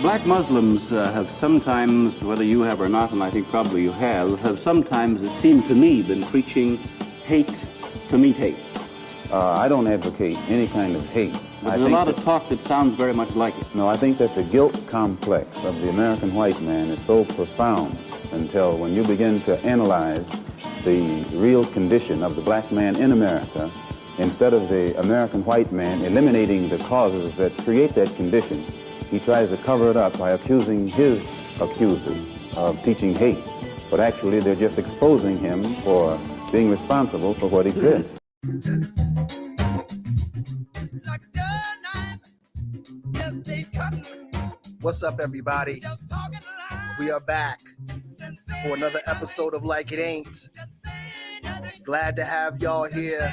Black Muslims have sometimes, whether you have or not, and I think probably you have sometimes, it seemed to me, been preaching hate to meet hate. I don't advocate any kind of hate. There's a lot of talk that sounds very much like it. No, I think that the guilt complex of the American white man is so profound until when you begin to analyze the real condition of the black man in America, instead of the American white man eliminating the causes that create that condition, he tries to cover it up by accusing his accusers of teaching hate. But actually, they're just exposing him for being responsible for what exists. What's up, everybody? We are back for another episode of Like It Ain't. Glad to have y'all here.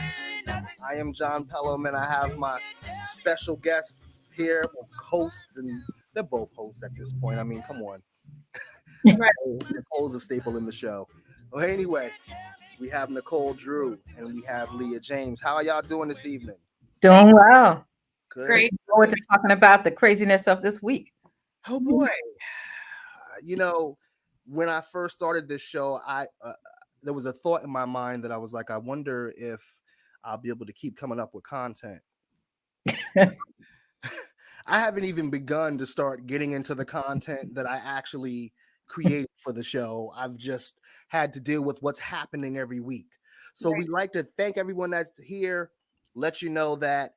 I am John Pellum, and I have my special guests here, hosts, and they're both hosts at this point. I mean, come on. Nicole's a staple in the show. Well, anyway, we have Nicole Drew, and we have Leah James. How are y'all doing this evening? Doing well. Good. Great. Forward to talking about the craziness of this week. Oh boy. You know, when I first started this show, there was a thought in my mind that I was like, I wonder if I'll be able to keep coming up with content. I haven't even begun to start getting into the content that I actually create for the show. I've just had to deal with what's happening every week. So we'd like to thank everyone that's here, let you know that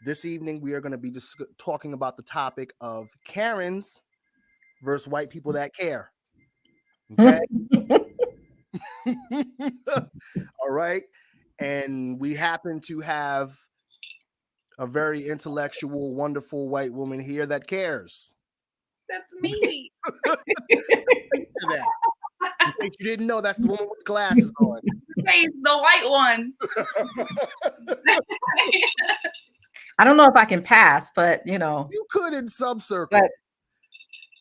this evening we are going to be talking about the topic of Karens versus white people that care. Okay. All right. And we happen to have a very intellectual, wonderful white woman here that cares. That's me. That. In case you didn't know, that's the woman with glasses on. Hey, the white one. I don't know if I can pass, but you know. You could in some circle. But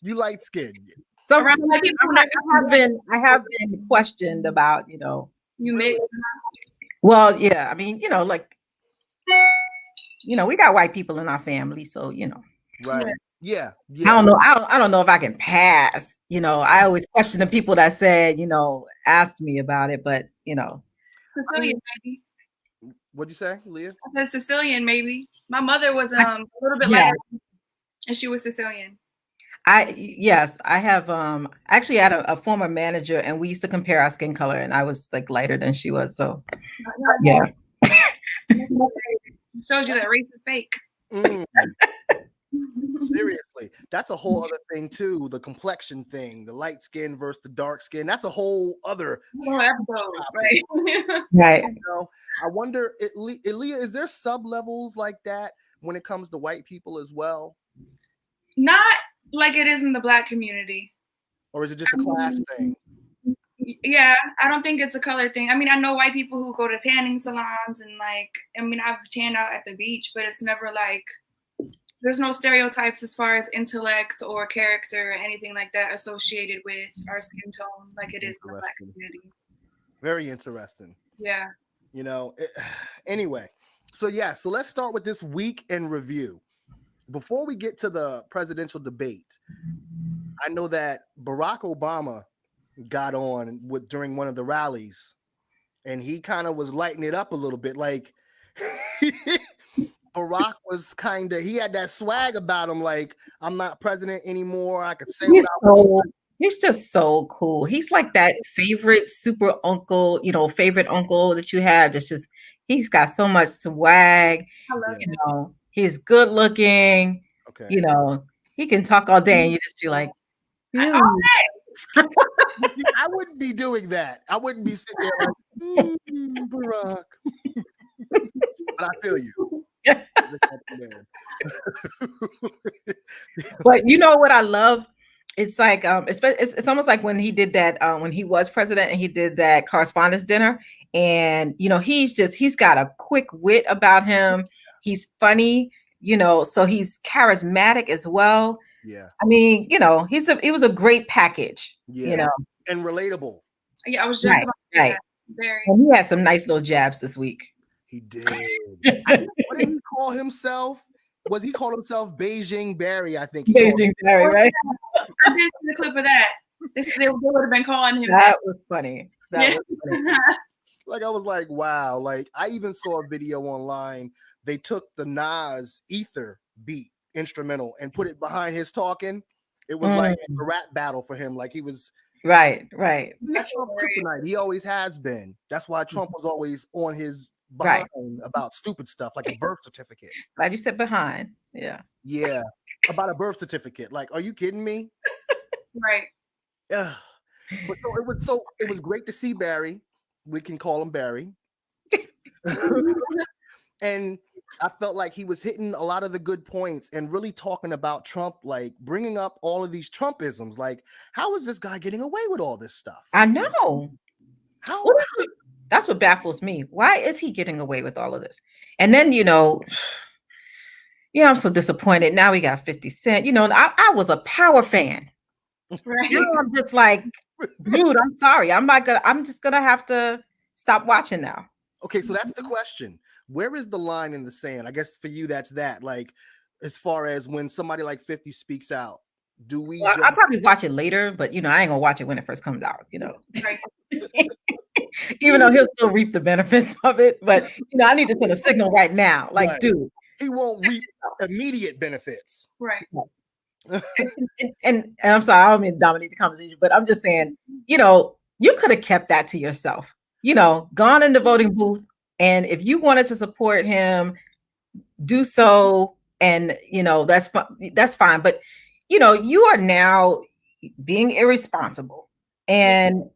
you light skinned. So I have been questioned about, you know. You made. Well, yeah. I mean, you know, like, you know, we got white people in our family, so you know. Right. Yeah. I don't know. I don't know if I can pass. You know, I always question the people that said, you know, asked me about it, but you know. Sicilian, maybe. What'd you say, Leah? I said Sicilian, maybe. My mother was a little bit lighter, and she was Sicilian. Yes, I have actually had a former manager, and we used to compare our skin color, and I was like lighter than she was. So yeah. Shows you that race is fake. Seriously, that's a whole other thing too. The complexion thing, the light skin versus the dark skin. That's a whole other episode, right? Right. You know, I wonder, Leah, is there sub levels like that when it comes to white people as well? Not like it is in the Black community. Or is it just a class thing? Yeah, I don't think it's a color thing. I mean, I know white people who go to tanning salons and like, I mean, I've tanned out at the beach, but it's never like, there's no stereotypes as far as intellect or character or anything like that associated with our skin tone like it is in the Black community. Very interesting. Yeah. You know, anyway, so let's start with this week in review. Before we get to the presidential debate, I know that Barack Obama got on during one of the rallies, and he kind of was lighting it up a little bit. Like Barack was he had that swag about him, like, I'm not president anymore. I could say what I want. He's just so cool. He's like that favorite super uncle, you know, favorite uncle that you have. He's got so much swag. I love you know, he's good looking. Okay. You know, he can talk all day and you just be like, I wouldn't be doing that. I wouldn't be sitting there like, Barack. But I feel you. But you know what I love? It's like it's almost like when he did that when he was president and he did that correspondence dinner, and you know he's got a quick wit about him. He's funny, you know, so he's charismatic as well. Yeah. I mean, you know, he was a great package. Yeah. You know, and relatable. Yeah, I was just about to say that. Very. And he had some nice little jabs this week. He did. What did he call himself? Was he called himself Beijing Barry? I think he Beijing Barry, right? I did see the clip of that. They would have been calling him that. Was funny. That was funny. Like, I was like, wow. Like, I even saw a video online. They took the Nas Ether beat instrumental and put it behind his talking. It was like a rap battle for him. Like, he was right. He's Trump's kryptonite. He always has been. That's why Trump was always on his behind about stupid stuff like a birth certificate. Glad you said behind. Yeah, about a birth certificate. Like, are you kidding me? Right. Yeah. But it was great to see Barry. We can call him Barry. And I felt like he was hitting a lot of the good points and really talking about Trump, like bringing up all of these Trumpisms. Like, how is this guy getting away with all this stuff? I know. How? That's what baffles me. Why is he getting away with all of this? And then, I'm so disappointed. Now we got 50 Cent. I was a Power fan. Right. I'm just like, dude, I'm sorry. I'm just gonna have to stop watching now. Okay, so that's the question. Where is the line in the sand? I guess for you, that's that. Like, as far as when somebody like 50 speaks out, do we? Well, I'll probably watch it later, but I ain't gonna watch it when it first comes out. Right. Even though he'll still reap the benefits of it, but I need to send a signal right now. Like, right. Dude, he won't reap immediate benefits. Right. and I'm sorry, I don't mean to dominate the conversation, but I'm just saying, you could have kept that to yourself. Gone in the voting booth, and if you wanted to support him, do so, and that's fine. But you are now being irresponsible, and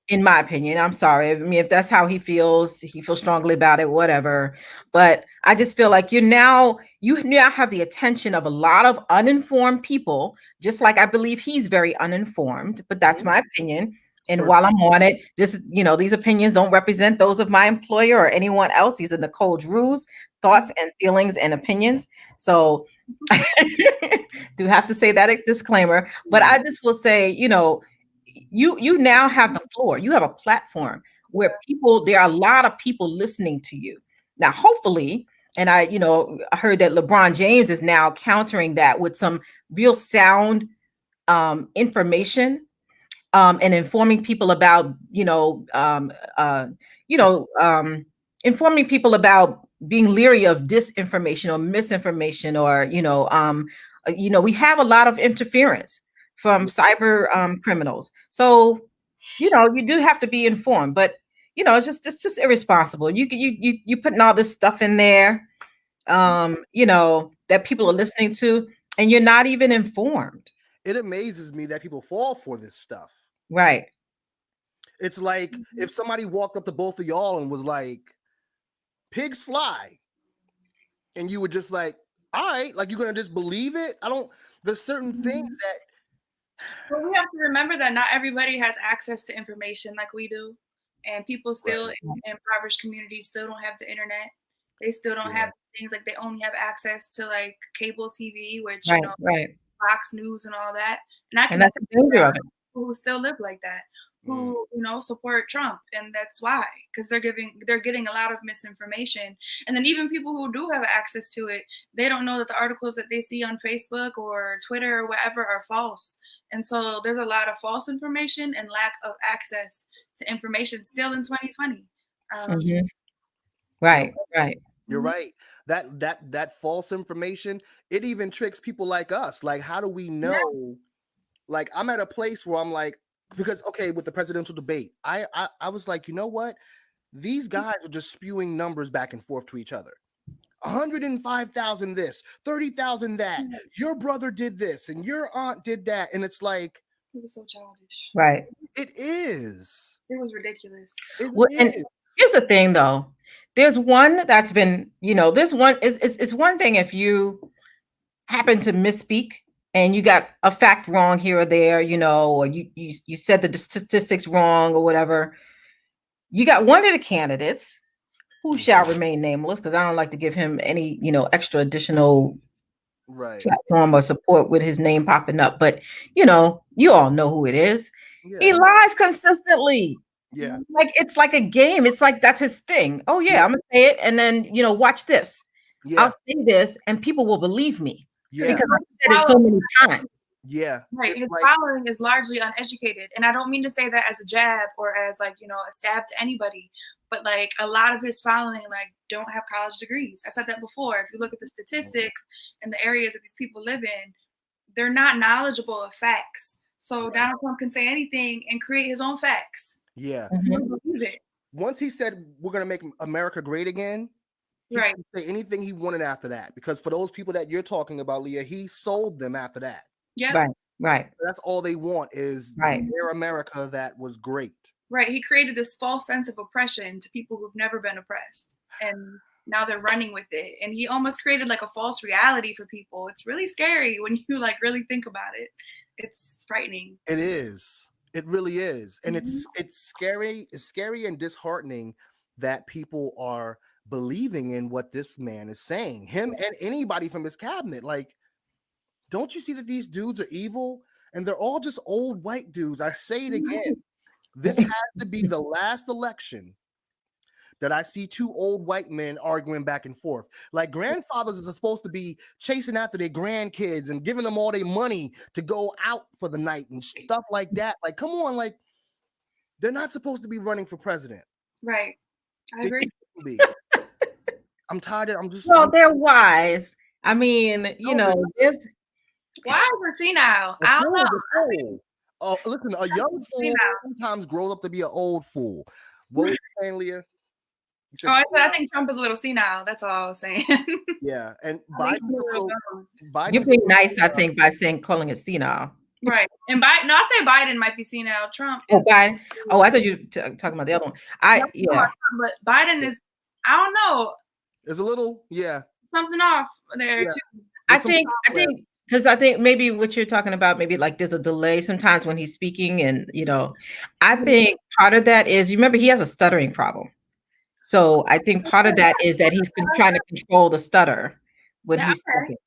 in my opinion, I'm sorry. I mean, if that's how he feels strongly about it, whatever. But I just feel like you now have the attention of a lot of uninformed people, just like I believe he's very uninformed, but that's my opinion. And while I'm on it, these opinions don't represent those of my employer or anyone else. These are Nicole Drew's thoughts and feelings and opinions. So do have to say that disclaimer, but I just will say, you now have the floor. You have a platform where there are a lot of people listening to you. Now, hopefully, and I heard that LeBron James is now countering that with some real sound information and informing people about, informing people about being leery of disinformation or misinformation, or, we have a lot of interference from cyber criminals. So, you do have to be informed, but it's just irresponsible. You putting all this stuff in there, that people are listening to, and you're not even informed. It amazes me that people fall for this stuff. Right. It's like if somebody walked up to both of y'all and was like, "Pigs fly," and you were just like, "All right," like you're gonna just believe it. There's certain things that. But we have to remember that not everybody has access to information like we do, and people still in impoverished communities still don't have the internet. They still don't have things, like they only have access to like cable TV, which Fox News and all that. And that's the danger of it. Who still live like that, who support Trump, and that's why, because they're getting a lot of misinformation. And then even people who do have access to it, they don't know that the articles that they see on Facebook or Twitter or whatever are false. And so there's a lot of false information and lack of access to information still in 2020. Right. You're right. That false information, it even tricks people like us. Like, how do we know? Yeah. Like, I'm at a place where I'm like, because with the presidential debate, I was like, you know what? These guys are just spewing numbers back and forth to each other. 105,000 this, 30,000 that. Your brother did this, and your aunt did that, and it's like, it was so childish. Right. It is. It was ridiculous. And here's the thing, though. There's one that's been, there's one. It's one thing if you happen to misspeak and you got a fact wrong here or there, or you said the statistics wrong or whatever. You got one of the candidates who shall remain nameless, because I don't like to give him any, extra additional platform or support with his name popping up. But, you all know who it is. Yeah. He lies consistently. Yeah. Like, it's like a game. It's like, that's his thing. Oh yeah, I'm gonna say it. And then, watch this. Yeah. I'll say this and people will believe me Yeah. because I've said it so many times. Yeah. Right. His Like, following is largely uneducated. And I don't mean to say that as a jab or as like, you know, a stab to anybody, but like a lot of his following like don't have college degrees. I said that before. If you look at the statistics and the areas that these people live in, they're not knowledgeable of facts. So Donald Trump can say anything and create his own facts. yeah. Mhm. Believe it. Once he said we're gonna make America great again, he Right. could say anything he wanted after that. Because for those people that you're talking about, Leah, he sold them after that. Yep. Right, right, That's all they want is right. their America that was great. Right. He created this false sense of oppression to people who've never been oppressed. And now they're running with it. And he almost created like a false reality for people. It's really scary when you like really think about it. It's frightening. It is. It really is. And it's scary. It's scary and disheartening that people are believing in what this man is saying. Him and anybody from his cabinet. Like, don't you see that these dudes are evil? And they're all just old white dudes. I say it again. This has to be the last election that I see two old white men arguing back and forth. Like, grandfathers are supposed to be chasing after their grandkids and giving them all their money to go out for the night and stuff like that. Like, come on, like, they're not supposed to be running for president. Right. I They agree. shouldn't be. I'm tired of. Well, they're wise. I mean, you know, there's Why is it senile? I don't know. Oh, listen, a young fool sometimes grows up to be an old fool. What were you saying, Leah? Oh, I said I think Trump is a little senile. That's all I was saying. Yeah, and I think Biden's a little. you're being nice, I think, by calling it senile. Right. And Biden, no, I say Biden might be senile. Trump. Oh, Biden. Oh, I thought you were talking about the other one. Yeah. But Biden is, I don't know. There's a little, something off there too. I think because I think maybe what you're talking about, maybe like there's a delay sometimes when he's speaking, and you know, I think part of that is, you remember, he has a stuttering problem. So I think part of that is that he's been trying to control the stutter when he's speaking.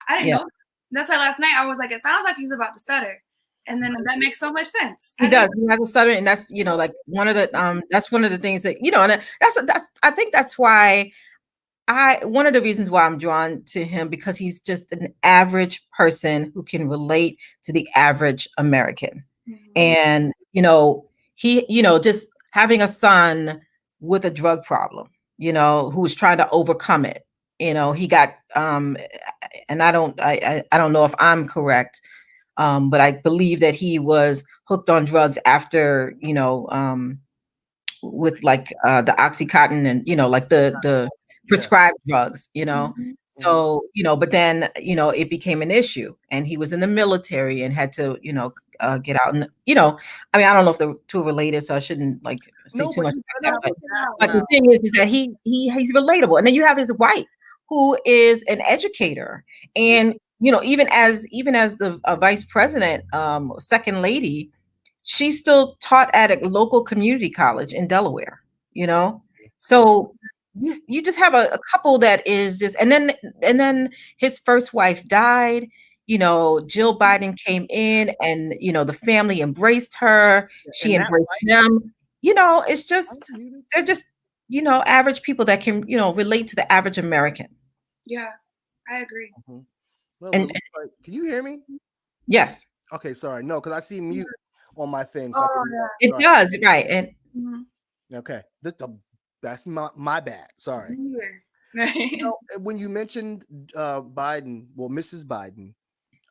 I didn't know. That's why last night I was like, it sounds like he's about to stutter. And then that makes so much sense. He does. He has a stutter, and that's, you know, like one of the that's one of the things that, you know, and that's I think that's why one of the reasons why I'm drawn to him, because he's just an average person who can relate to the average American. And, you know, he, you know, just having a son with a drug problem, you know, who was trying to overcome it. You know, he got and I don't know if I'm correct, but I believe that he was hooked on drugs after, you know, with like the Oxycontin and, you know, like the prescribed drugs, you know. So, you know, but then, you know, it became an issue, and he was in the military and had to, you know, get out. And, you know, I mean, I don't know if the two are related, so I shouldn't like say too much about that. But the thing is that he's relatable. And then you have his wife, who is an educator, and, you know, even as the vice president, second lady, she still taught at a local community college in Delaware, you know. So you just have a couple that is just, and then his first wife died. You know, Jill Biden came in, and, you know, the family embraced her. She embraced them. You know, it's just, they're just, you know, average people that can, you know, relate to the average American. Yeah, I agree. Well, can you hear me? Yes. Okay, sorry. No, because I see mute on my thing. So it does, right? And okay, that's my bad. Sorry. You know, when you mentioned Biden, well, Mrs. Biden,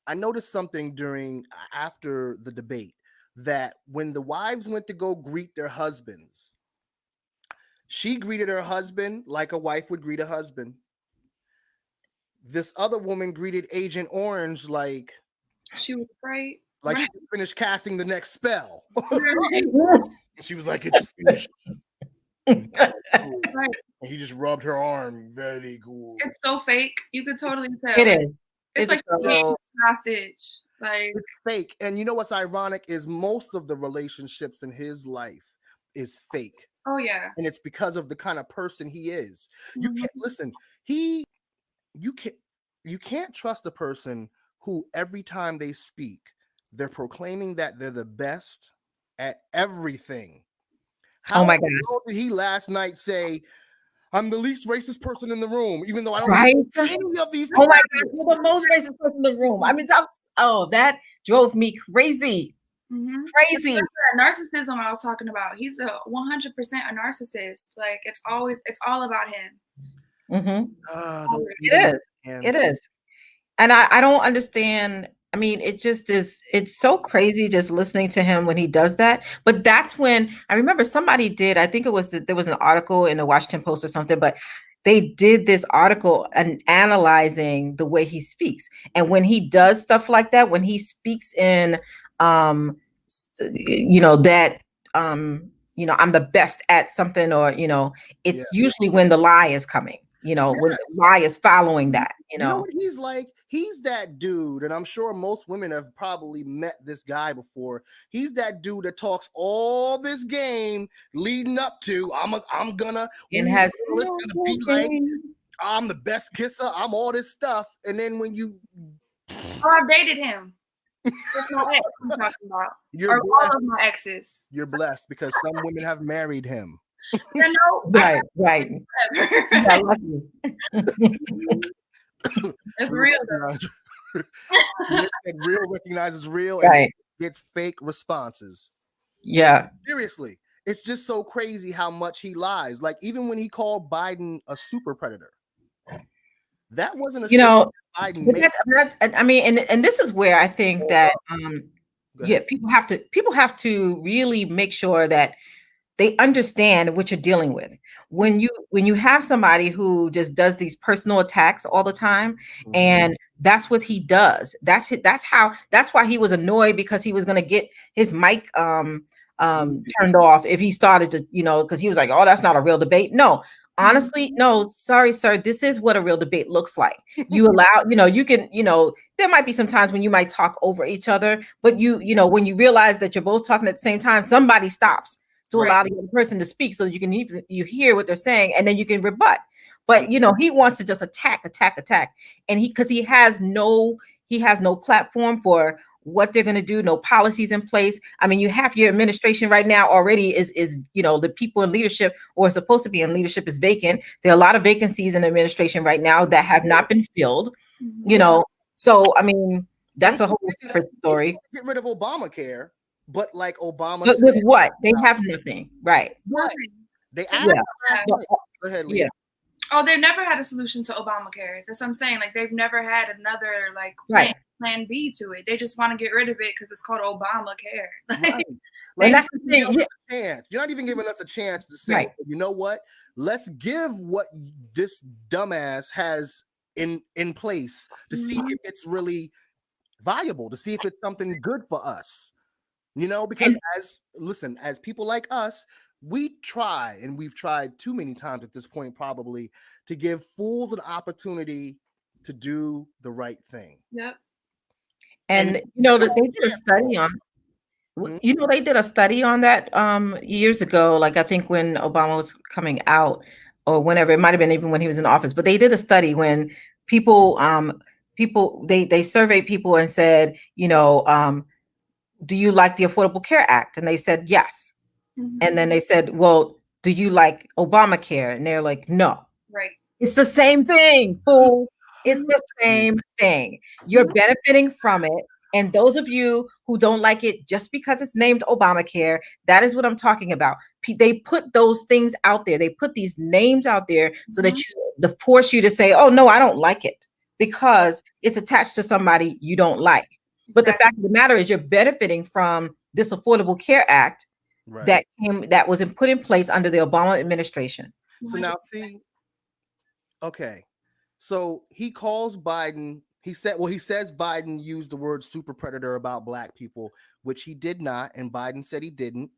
I noticed something after the debate, that when the wives went to go greet their husbands, she greeted her husband like a wife would greet a husband. This other woman greeted Agent Orange like she was afraid. Like she finished casting the next spell. She was like, it's finished. And he just rubbed her arm. Very cool. It's so fake. You could totally tell. It is. It's like so hostage. Like, it's fake. And you know what's ironic is most of the relationships in his life is fake. Oh yeah. And it's because of the kind of person he is. You can't listen. You can't trust a person who every time they speak, they're proclaiming that they're the best at everything. How oh my God. did he last night say, I'm the least racist person in the room, even though I don't Right? know any of these. Oh my God, you're the most racist person in the room. I mean, that drove me crazy. Crazy. That narcissism I was talking about. He's a 100% a narcissist. Like it's all about him. It is. And I don't understand. I mean, it just is, it's so crazy just listening to him when he does that. But that's when I remember somebody did, I think it was, there was an article in the Washington Post or something, but they did this article and analyzing the way he speaks. And when he does stuff like that, when he speaks in, that, I'm the best at something, or, it's usually when the lie is coming. When the lie is following that, You know what he's like? He's that dude, and I'm sure most women have probably met this guy before. He's that dude that talks all this game leading up to I'm gonna be like, I'm the best kisser, I'm all this stuff, and then when you I've dated him. That's my ex I'm talking about. All of my exes. You're blessed because some women have married him. Right. I love you. It's real though. Real recognizes real, right, and gets fake responses. Yeah. Seriously. It's just so crazy how much he lies. Like even when he called Biden a super predator. That wasn't a Biden. I mean, and this is where I think that people have to really make sure that they understand what you're dealing with. When you have somebody who just does these personal attacks all the time, and that's what he does. That's why he was annoyed, because he was going to get his mic turned off if he started to, because he was like, oh, that's not a real debate. No, honestly, no, sorry, sir. This is what a real debate looks like. You allow, you can, there might be some times when you might talk over each other, but when you realize that you're both talking at the same time, somebody stops to allow the other person to speak, so you can hear what they're saying, and then you can rebut. But he wants to just attack, and because he has no platform for what they're going to do, no policies in place. I mean, you have your administration right now already is the people in leadership, or supposed to be in leadership, is vacant. There are a lot of vacancies in the administration right now that have not been filled. So I mean, that's a whole separate story. Get rid of Obamacare. But like Obama said, with what? They have nothing, right? They Go ahead, Leah. Oh, they've never had a solution to Obamacare. That's what I'm saying. Like they've never had another plan B to it. They just want to get rid of it because it's called Obamacare. And that's the thing. You're not even giving us a chance to say, you know what? Let's give what this dumbass has in place to see if it's really viable, to see if it's something good for us. Because as people like us, we try, and we've tried too many times at this point probably, to give fools an opportunity to do the right thing. Yep. And they did a study on they did a study on that years ago, like I think when Obama was coming out, or whenever, it might have been even when he was in office, but they did a study when people they surveyed people and said, do you like the Affordable Care Act? And they said yes. And then they said, well, do you like Obamacare? And they're like, no. Right. It's the same thing, fool. It's the same thing. You're benefiting from it. And those of you who don't like it just because it's named Obamacare, that is what I'm talking about. They put those things out there. They put these names out there so that to force you to say, oh, no, I don't like it, because it's attached to somebody you don't like. But the fact of the matter is, you're benefiting from this Affordable Care Act that was put in place under the Obama administration. So now see, okay, so he calls Biden. He says Biden used the word super predator about Black people, which he did not, and Biden said he didn't.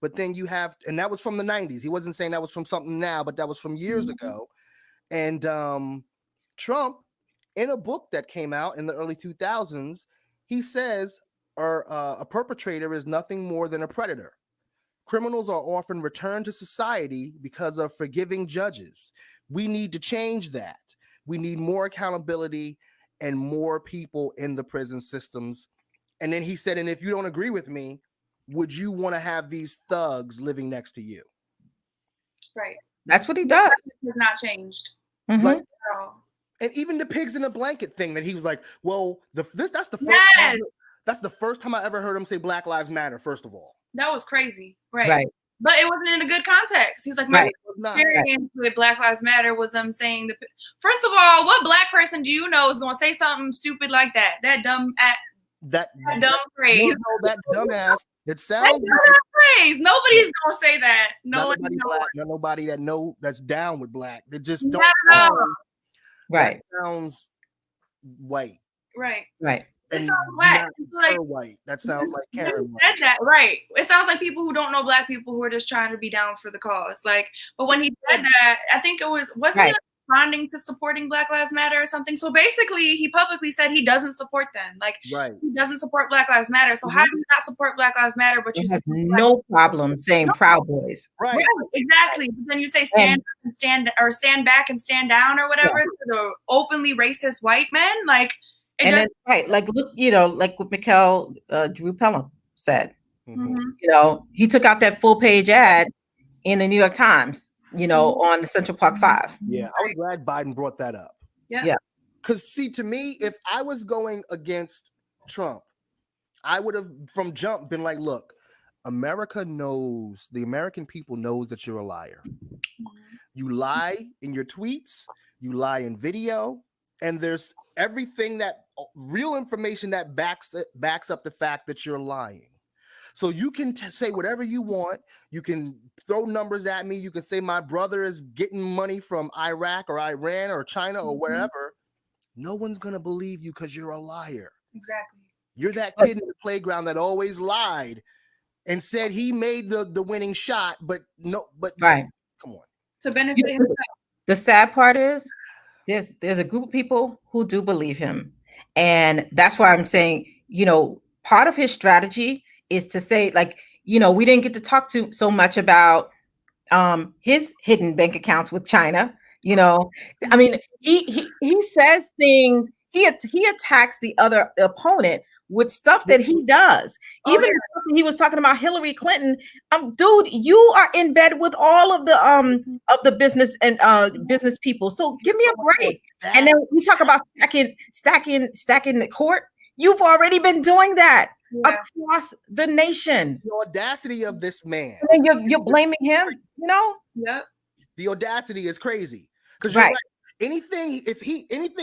But then you have, and that was from the 90s. He wasn't saying that was from something now, but that was from years ago. And Trump, in a book that came out in the early 2000s, he says a perpetrator is nothing more than a predator. Criminals are often returned to society because of forgiving judges. We need to change that. We need more accountability and more people in the prison systems. And then he said, and if you don't agree with me, would you want to have these thugs living next to you? Right. That's what he does. Has not changed. Like, at all. and even the pigs in a blanket thing that he was like, well, that's the first Yes. that's the first time I ever heard him say Black Lives Matter, first of all. That was crazy. Right. Right. But it wasn't in a good context. He was like, my experience with Black Lives Matter was them saying first of all, what Black person do you know is gonna say something stupid like that? That dumb that dumb phrase. No, that dumbass. It sounds that phrase. Nobody's gonna say that. Nobody that's down with black. They just don't know. Right. That sounds white. Right. Right. It sounds white. Like white. That sounds like Karen. Said that, right. It sounds like people who don't know black people who are just trying to be down for the cause. Like, but when he said that, I think it wasn't he responding to supporting Black Lives Matter or something. So basically, he publicly said he doesn't support them. Like, he doesn't support Black Lives Matter. So how do you not support Black Lives Matter? But you have no problem saying Proud Boys. Right. Exactly. But then you say stand back and stand down or whatever to the openly racist white men. Like. Then, like look, like what Nicole Drew Pellum said. He took out that full page ad in the New York Times, on the Central Park 5. Yeah, I was glad Biden brought that up. Yeah. Because see, to me, if I was going against Trump, I would have from jump been like, look, the American people knows that you're a liar. You lie in your tweets, you lie in video, and there's everything real information that backs up the fact that you're lying. So you can say whatever you want. You can throw numbers at me. You can say my brother is getting money from Iraq or Iran or China or wherever. No one's going to believe you because you're a liar. Exactly. You're that kid in the playground that always lied and said he made the winning shot, but come on. To benefit himself. The sad part is there's a group of people who do believe him. And that's why I'm saying, part of his strategy is to say, like, we didn't get to talk so much about his hidden bank accounts with China. I mean, he says things, he attacks the other opponent with stuff that he does. Even he was talking about Hillary Clinton. Dude, you are in bed with all of the business and business people. So give me a break. And then we talk about stacking the court. You've already been doing that across the nation. The audacity of this man. And then you're blaming him, Yep. The audacity is crazy. Because you're right. Anything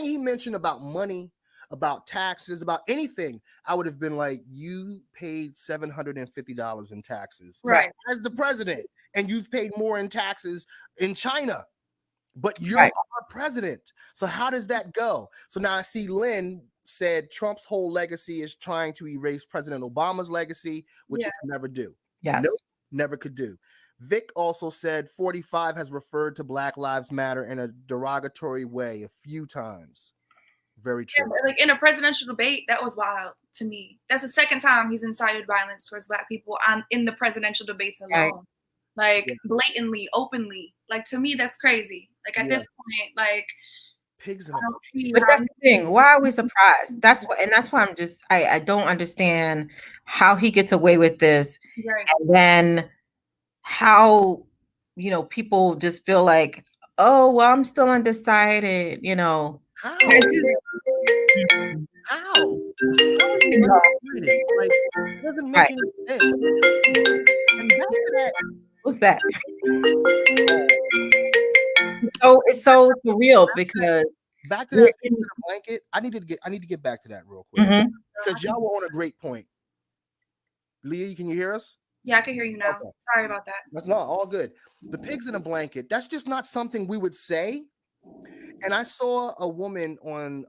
he mentioned about money, about taxes, about anything, I would have been like, you paid $750 in taxes as the president, and you've paid more in taxes in China, but you're our president. So how does that go? So now I see Lynn said Trump's whole legacy is trying to erase President Obama's legacy, which it could never do. Yes. Nope, never could do. Vic also said 45 has referred to Black Lives Matter in a derogatory way a few times. Very true. Yeah, like in a presidential debate, that was wild to me. That's the second time he's incited violence towards Black people in the presidential debates alone. Like blatantly, openly. Like to me, that's crazy. Like at this point, like pigs in a But that's the thing. Why are we surprised? That's why I'm just I don't understand how he gets away with this. Right. And then how people just feel like, oh well, I'm still undecided, How? How? Like, it doesn't make any sense. And back to that. What's that? So it's so surreal because back to that blanket. I need to get back to that real quick because y'all were on a great point. Leah, can you hear us? Yeah, I can hear you now. Okay. Sorry about that. That's not all good. The pigs in a blanket. That's just not something we would say. And I saw a woman on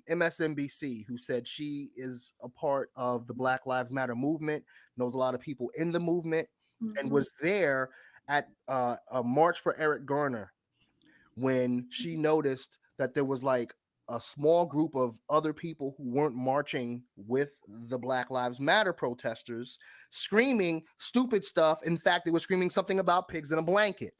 MSNBC who said she is a part of the Black Lives Matter movement, knows a lot of people in the movement, and was there at a March for Eric Garner when she noticed that there was like a small group of other people who weren't marching with the Black Lives Matter protesters screaming stupid stuff. In fact, they were screaming something about pigs in a blanket.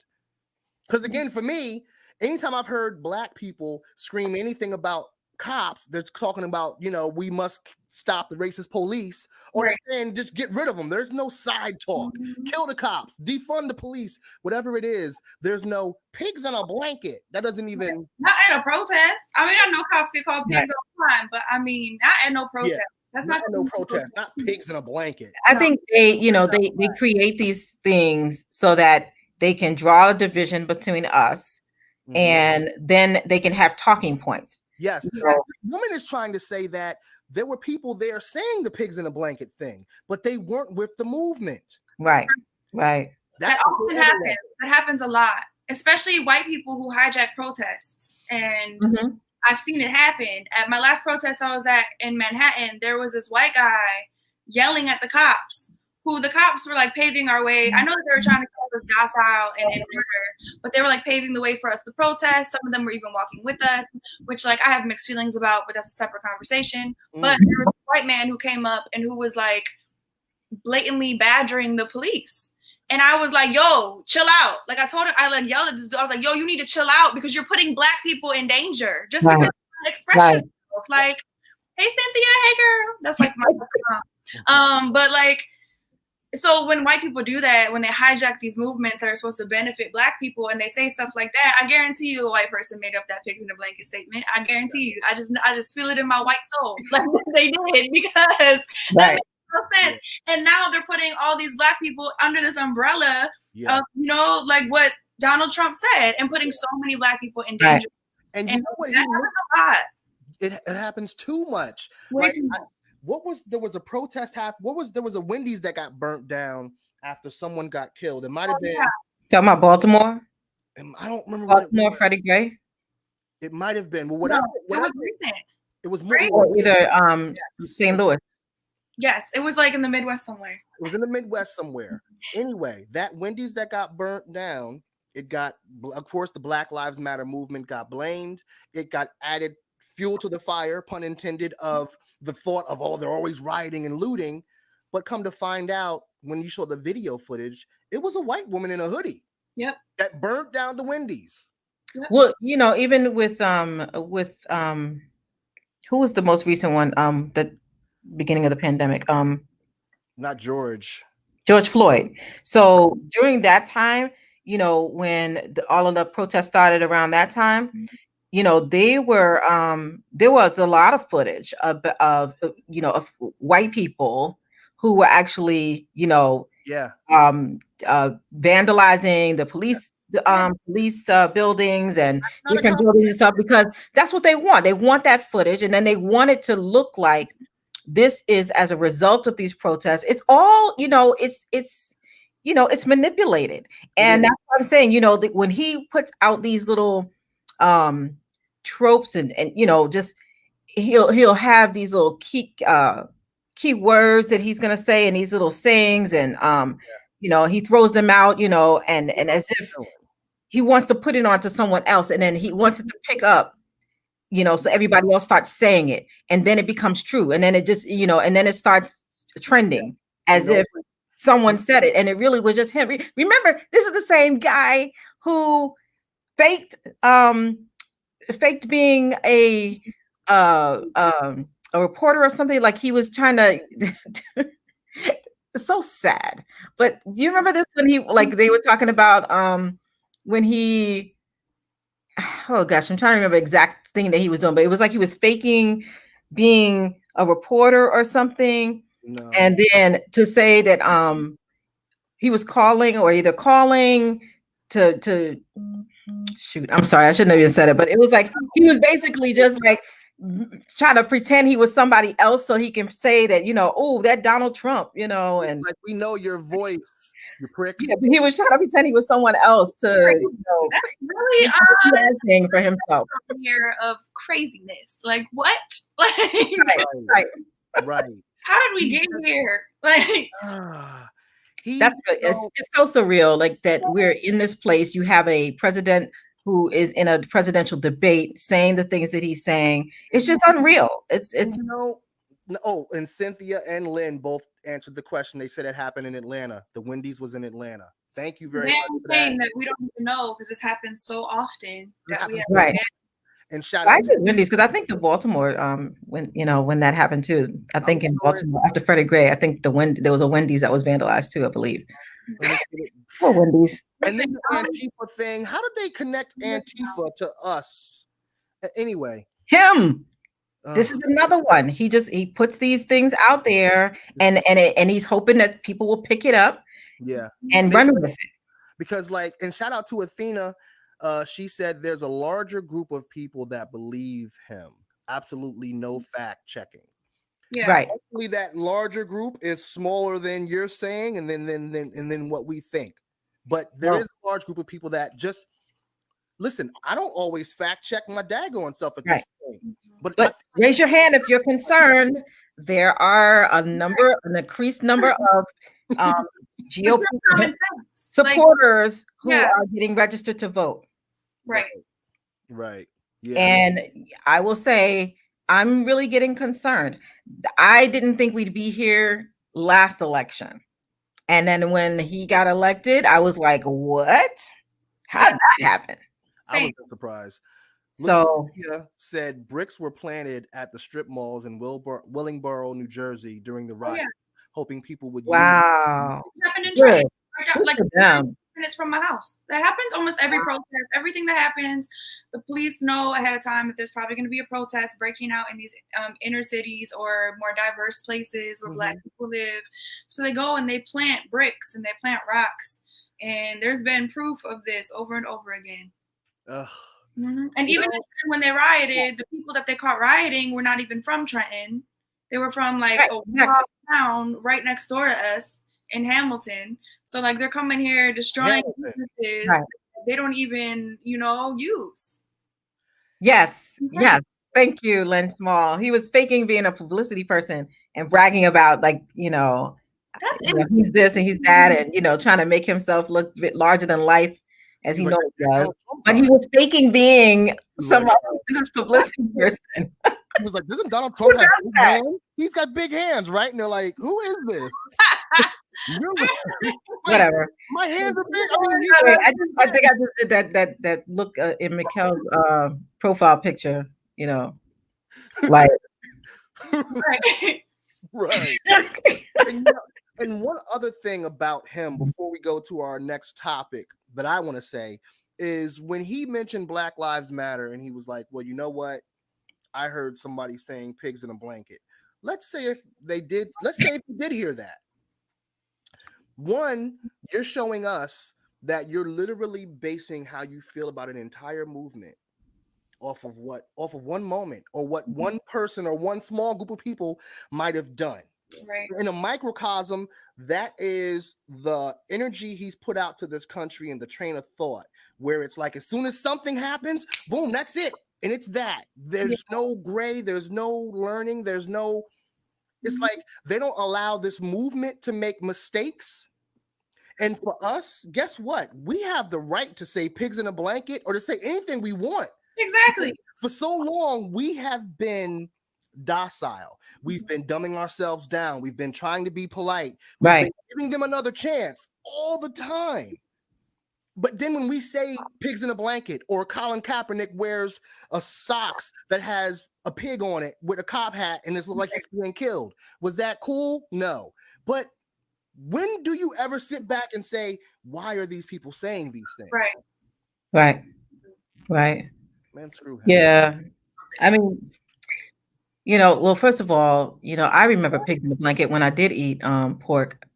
Because again, for me, anytime I've heard Black people scream anything about cops, they're talking about, we must stop the racist police, or Right. they're saying just get rid of them. There's no side talk. Kill the cops, defund the police, whatever it is. There's no pigs in a blanket. That doesn't even. Not at a protest. I mean, I know cops get called pigs all the time, but I mean, not at no protest. That's not no protest. Not pigs in a blanket. I think they, they create these things so that they can draw a division between us, and then they can have talking points. Yes. So, this woman is trying to say that there were people there saying the pigs in a blanket thing, but they weren't with the movement. Right. That often happens. That happens a lot, especially white people who hijack protests. And I've seen it happen. At my last protest I was at in Manhattan, there was this white guy yelling at the cops, who the cops were like paving our way. I know that they were trying to keep us docile and in order, but they were like paving the way for us to protest. Some of them were even walking with us, which like I have mixed feelings about, but that's a separate conversation. But there was a white man who came up and who was like blatantly badgering the police. And I was like, yo, chill out. Like I told him, I like yelled at this dude. I was like, yo, you need to chill out because you're putting Black people in danger just because you express yourself. Like, hey, Cynthia, hey, girl. That's like my but like, so when white people do that, when they hijack these movements that are supposed to benefit Black people and they say stuff like that, I guarantee you a white person made up that pigs in a blanket statement. I guarantee you. I just feel it in my white soul. Like they did, because that makes no sense. And now they're putting all these Black people under this umbrella of, like what Donald Trump said, and putting so many Black people in danger. And you know what? That happens a lot. It happens too much. There was a protest there was a Wendy's that got burnt down after someone got killed. It might have been talking about Baltimore. I don't remember. Baltimore, Freddie Gray. It might have been. Well, whatever. It was recent. It was more or either St. Louis. Yes, it was like in the Midwest somewhere. It was in the Midwest somewhere. Anyway, that Wendy's that got burnt down, it got, of course, the Black Lives Matter movement got blamed. It got added fuel to the fire, pun intended, of the thought of, oh, they're always rioting and looting. But come to find out, when you saw the video footage, it was a white woman in a hoodie. Yep. That burnt down the Wendy's. Yep. Well, even with who was the most recent one? The beginning of the pandemic. Not George Floyd. So during that time, when all of the protests started around that time, they were there was a lot of footage of white people who were actually vandalizing the police buildings and different buildings and stuff, because that's what they want. They want that footage, and then they want it to look like this is as a result of these protests. It's all it's manipulated, and that's what I'm saying. When he puts out these little tropes and just he'll have these little key words that he's gonna say, and these little sayings, and he throws them out, and as if he wants to put it onto someone else, and then he wants it to pick up, so everybody else starts saying it, and then it becomes true, and then it just and then it starts trending as if someone said it, and it really was just him. Remember, this is the same guy who faked being a reporter or something, like he was trying to it's so sad. But you remember this, when they were talking about when he, oh gosh, I'm trying to remember exact thing that he was doing, but it was like he was faking being a reporter or something. No. And then to say that he was calling to shoot, I'm sorry, I shouldn't have even said it, but it was like he was basically just like trying to pretend he was somebody else so he can say that, oh, that Donald Trump, and like, we know your voice, you prick. Yeah, but he was trying to pretend he was someone else to that's really odd thing for himself. Year of craziness. Like what? Like right. How did we get here? Like it's so surreal, like that we're in this place. You have a president who is in a presidential debate saying the things that he's saying. It's just unreal. It's and Cynthia and Lynn both answered the question. They said it happened in Atlanta. The Wendy's was in Atlanta. Thank you very much for that. That we don't even know, because this happens so often that we have right. And shout I out to did Wendy's because I think the Baltimore, when that happened too. I think in Baltimore after Freddie Gray, I think there was a Wendy's that was vandalized too, I believe. Poor Wendy's. And then the Antifa thing. How did they connect Antifa to us? Anyway, Him. This is another one. He puts these things out there, and he's hoping that people will pick it up. Yeah, and run with it. Because and shout out to Athena. She said there's a larger group of people that believe him. Absolutely no fact checking. Yeah. Right. Hopefully that larger group is smaller than you're saying, and then what we think. But there is a large group of people that just listen. I don't always fact check my daggone self at this point. But raise your hand if you're concerned. There are an increased number of GOP supporters who are getting registered to vote. Right. Yeah. And I will say, I'm really getting concerned. I didn't think we'd be here last election. And then when he got elected, I was like, what? How did that happen? I was surprised. So Leah said bricks were planted at the strip malls in Willingboro, New Jersey during the riot, hoping people would use it. It's happened in Trenton. Like 10 minutes from my house. That happens almost every protest. Everything that happens, the police know ahead of time that there's probably going to be a protest breaking out in these inner cities or more diverse places where Black people live. So they go and they plant bricks and they plant rocks. And there's been proof of this over and over again. And even when they rioted, the people that they caught rioting were not even from Trenton. They were from a town right next door to us in Hamilton. So they're coming here destroying businesses they don't even, use. Yes. Thank you, Len Small. He was faking being a publicity person and bragging about he's this and he's that, and trying to make himself look a bit larger than life as he knows does. But he was faking being some business publicity person. He was like, doesn't Donald Trump have big hands? He's got big hands, right? And they're like, who is this? Whatever. My hands are big. I think I just did that look in Mikkel's profile picture, like right. And one other thing about him before we go to our next topic that I want to say is when he mentioned Black Lives Matter and he was like, well, you know what? I heard somebody saying pigs in a blanket. Let's say if you did hear that. One, you're showing us that you're literally basing how you feel about an entire movement off of one moment or what one person or one small group of people might have done. Right. In a microcosm, that is the energy he's put out to this country and the train of thought, where it's like as soon as something happens, boom, that's it. And it's that. There's no gray, there's no learning, it's like they don't allow this movement to make mistakes. And for us, guess what? We have the right to say pigs in a blanket or to say anything we want. Exactly. For so long, we have been docile. We've been dumbing ourselves down. We've been trying to be polite. We've been giving them another chance all the time. But then when we say pigs in a blanket or Colin Kaepernick wears a socks that has a pig on it with a cop hat and it looks like he's being killed, was that cool? No. But when do you ever sit back and say, why are these people saying these things? Right. Man, screw him. Yeah. I mean, well, first of all, I remember pigs in the blanket when I did eat pork.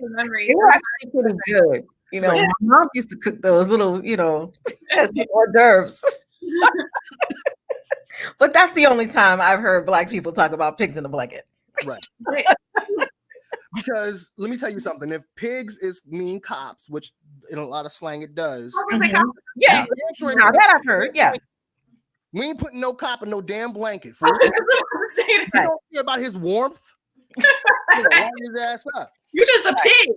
Memory. They were actually pretty good. My mom used to cook those little, as hors d'oeuvres. But that's the only time I've heard Black people talk about pigs in a blanket. Right. Because let me tell you something. If pigs mean cops, which in a lot of slang it does. Yeah. Now that I've heard, yes. We ain't putting no cop in no damn blanket. You don't care about his warmth. Line his ass up. You're just a pig.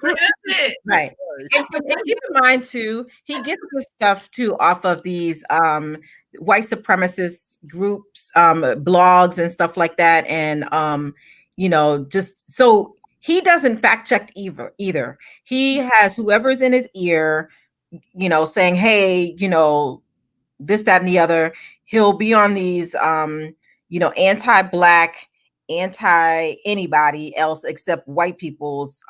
That's it. Right. And keep in mind too, he gets this stuff too off of these white supremacist groups, blogs and stuff like that. And just so he doesn't fact check either. He has whoever's in his ear saying, hey, this, that, and the other. He'll be on these, anti-Black, anti-anybody else except white people's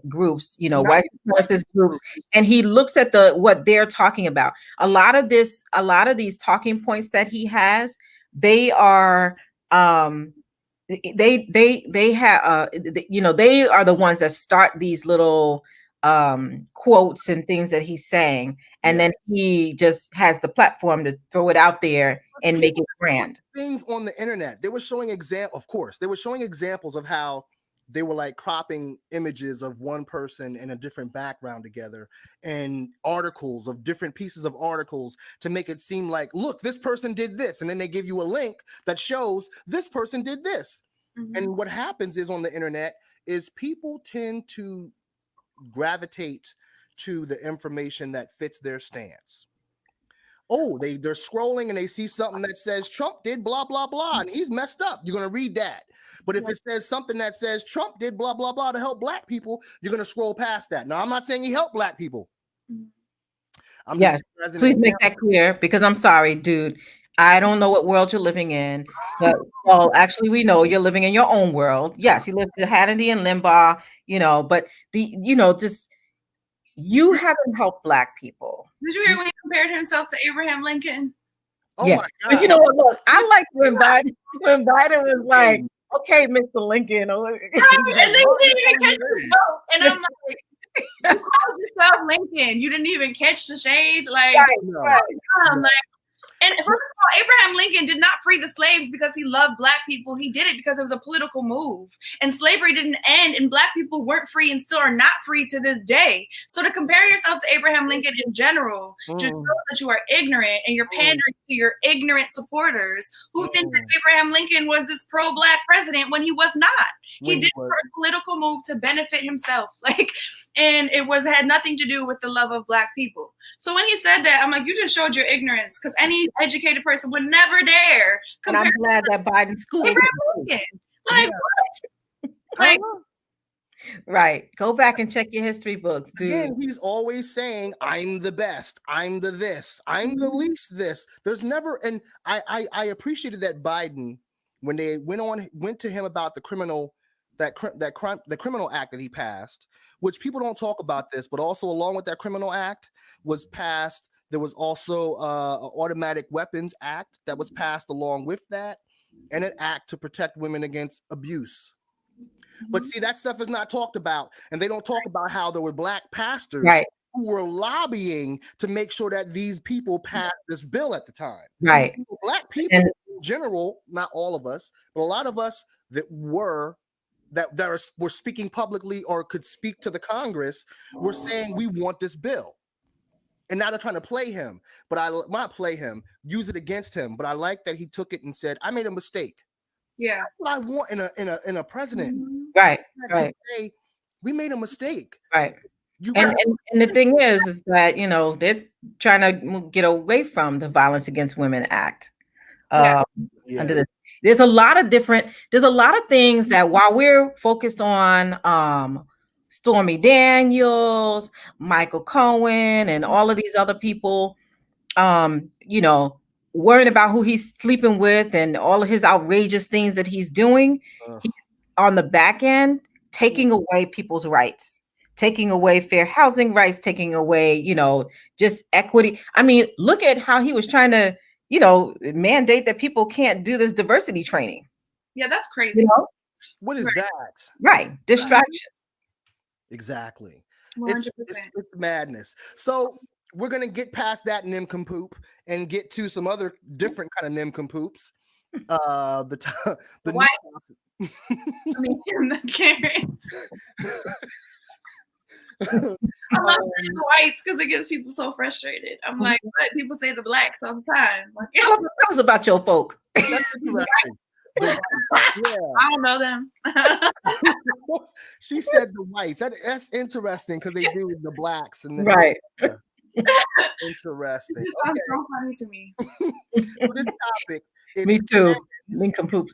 groups, white supremacist groups, and he looks at what they're talking about. A lot of these talking points that he has, they are they have they are the ones that start these little quotes and things that he's saying, and then he just has the platform to throw it out there and make it grand. Things on the internet, they were showing examples of how they were like cropping images of one person in a different background together, and articles of different pieces of articles to make it seem like, look, this person did this, and then they give you a link that shows this person did this. And what happens is on the internet is people tend to gravitate to the information that fits their stance. Oh, they're scrolling and they see something that says Trump did blah, blah, blah, and he's messed up. You're going to read that. But if it says something that says Trump did blah, blah, blah to help Black people, you're going to scroll past that. Now, I'm not saying he helped Black people. Yes, please make that clear, because I'm sorry, dude. I don't know what world you're living in. But, well, actually, we know you're living in your own world. Yes, he lived in Hannity and Limbaugh, but just you haven't helped Black people. Did you hear when he compared himself to Abraham Lincoln? Oh my God. But you know what? Look, I like when Biden was like, okay, Mr. Lincoln. And then he didn't even catch the vote. And I'm like, you called yourself Lincoln. You didn't even catch the shade. Like, and first of all, Abraham Lincoln did not free the slaves because he loved Black people. He did it because it was a political move. And slavery didn't end, and Black people weren't free and still are not free to this day. So to compare yourself to Abraham Lincoln in general just shows that you are ignorant, and you're pandering to your ignorant supporters who think that Abraham Lincoln was this pro-Black president when he was not. He did it for a political move to benefit himself. And it had nothing to do with the love of Black people. So when he said that, I'm like, you just showed your ignorance, because any educated person would never dare compare. And I'm glad that Biden schooled him. What? Right. Go back and check your history books, dude. Again, he's always saying, I'm the best, I'm the this, I'm the least this. There's never, and I appreciated that Biden, when they went to him about the criminal act that he passed, which people don't talk about this, but also along with that criminal act was passed, there was also an automatic weapons act that was passed along with that, and an act to protect women against abuse. But see, that stuff is not talked about, and they don't talk about how there were Black pastors who were lobbying to make sure that these people passed this bill at the time. Right. Black people in general, not all of us, but a lot of us that were speaking publicly or could speak to the Congress were saying we want this bill. And now they're trying to play him, but not play him, use it against him. But I like that he took it and said, I made a mistake. Yeah. That's what I want in a president. Right. Say, we made a mistake. Right. And the thing is that, they're trying to get away from the Violence Against Women Act. There's a lot of things that, while we're focused on Stormy Daniels, Michael Cohen, and all of these other people, worrying about who he's sleeping with and all of his outrageous things that he's doing, he's on the back end taking away people's rights, taking away fair housing rights, taking away, just equity. I mean, look at how he was trying to, mandate that people can't do this diversity training. Yeah, that's crazy. What is that? Right. Distraction. Exactly. It's madness. So we're going to get past that nincompoop and get to some other different kind of nincompoops. The white. I mean, the Karen. I love the whites because it gets people so frustrated. I'm like, but people say the Blacks all the time. Like, tell us about your folk. That's interesting. Yeah. I don't know them. She said the whites. That's interesting because they do the Blacks and right. Interesting. This sounds so funny to me. This topic. Me too. Nincompoops.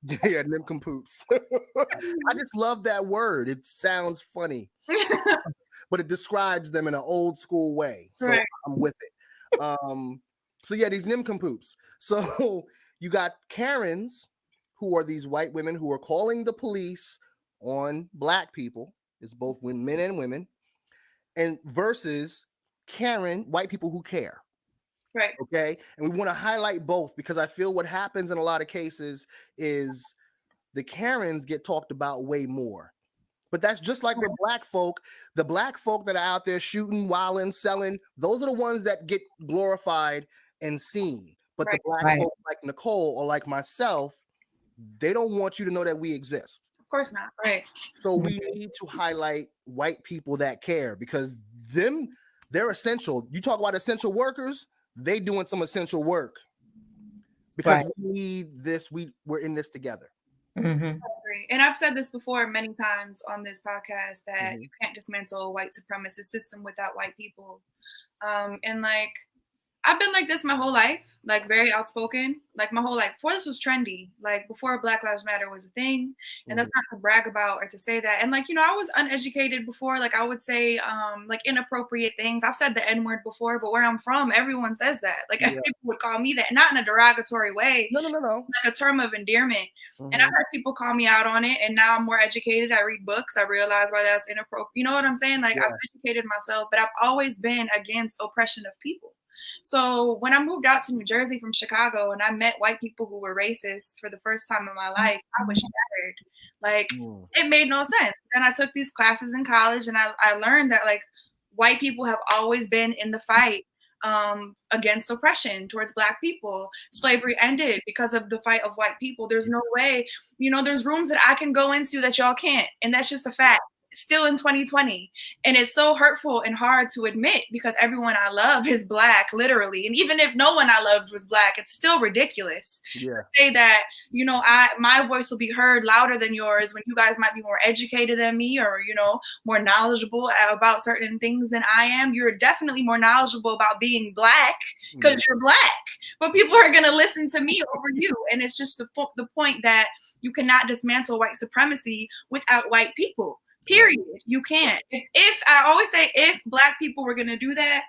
Nincompoops. I just love that word. It sounds funny. but it describes them in an old school way. So Right. I'm with it. So yeah, these nincompoops. So you got Karens, who are these white women who are calling the police on black people. It's both men and women, and versus Karen, white people who care. Right. Okay. And we want to highlight both because I feel what happens in a lot of cases is the Karens get talked about way more. But that's just like with black folk. The black folk that are out there shooting, wilding, selling, those are the ones that get glorified and seen. But the black folk like Nicole or like myself, they don't want you to know that we exist. Of course not. Right. So we need to highlight white people that care because they're essential. You talk about essential workers, they doing some essential work because we need this. We're in this together. I agree. And I've said this before many times on this podcast that you can't dismantle a white supremacist system without white people. And like, I've been like this my whole life, like very outspoken, like my whole life. Before this was trendy, like before Black Lives Matter was a thing. And that's not to brag about or to say that. And like, you know, I was uneducated before. Like I would say like inappropriate things. I've said the N-word before, but where I'm from, everyone says that. Like people would call me that, not in a derogatory way. No. Like a term of endearment. And I've heard people call me out on it. And now I'm more educated. I read books. I realize why that's inappropriate. You know what I'm saying? Like I've educated myself, but I've always been against oppression of people. So when I moved out to New Jersey from Chicago and I met white people who were racist for the first time in my life, I was shattered. Like it made no sense. Then I took these classes in college and I learned that like white people have always been in the fight against oppression towards Black people. Slavery ended because of the fight of white people. There's no way, you know, there's rooms that I can go into that y'all can't. And that's just a fact. Still in 2020. And it's so hurtful and hard to admit because everyone I love is Black, literally. And even if no one I loved was Black, it's still ridiculous to say that, you know, my voice will be heard louder than yours when you guys might be more educated than me or, you know, more knowledgeable about certain things than I am. You're definitely more knowledgeable about being Black because you're Black, but people are going to listen to me over you. And it's just the point that you cannot dismantle white supremacy without white people. Period. You can't. If I always say if Black people were going to do that,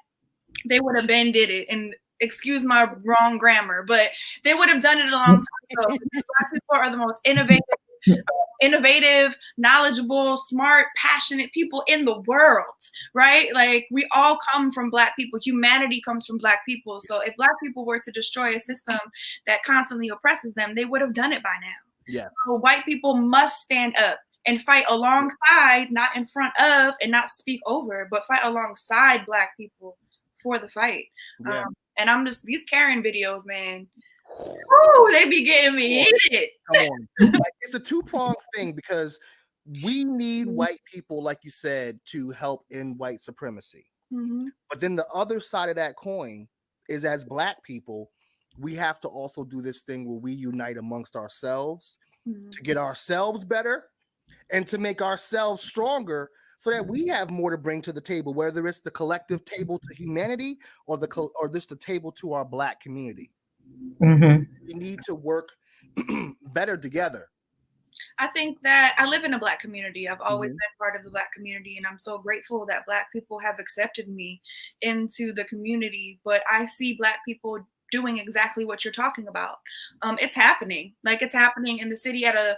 they would have been did it. And excuse my wrong grammar, but they would have done it a long time ago. Black people are the most innovative, knowledgeable, smart, passionate people in the world, right? Like we all come from Black people. Humanity comes from Black people. So if Black people were to destroy a system that constantly oppresses them, they would have done it by now. Yes. So white people must stand up and fight alongside, not in front of, and not speak over, but fight alongside Black people for the fight. Yeah. And I'm just, these Karen videos, man, oh, they be getting me heated. Come on. Like, it's a two-pronged thing because we need white people, like you said, to help in white supremacy. But then the other side of that coin is as Black people, we have to also do this thing where we unite amongst ourselves to get ourselves better and to make ourselves stronger so that we have more to bring to the table, whether it's the collective table to humanity or the table to our Black community. We need to work better together. I think that I live in a Black community. I've always been part of the Black community, and I'm so grateful that Black people have accepted me into the community. But I see Black people doing exactly what you're talking about. It's happening. Like it's happening in the city at a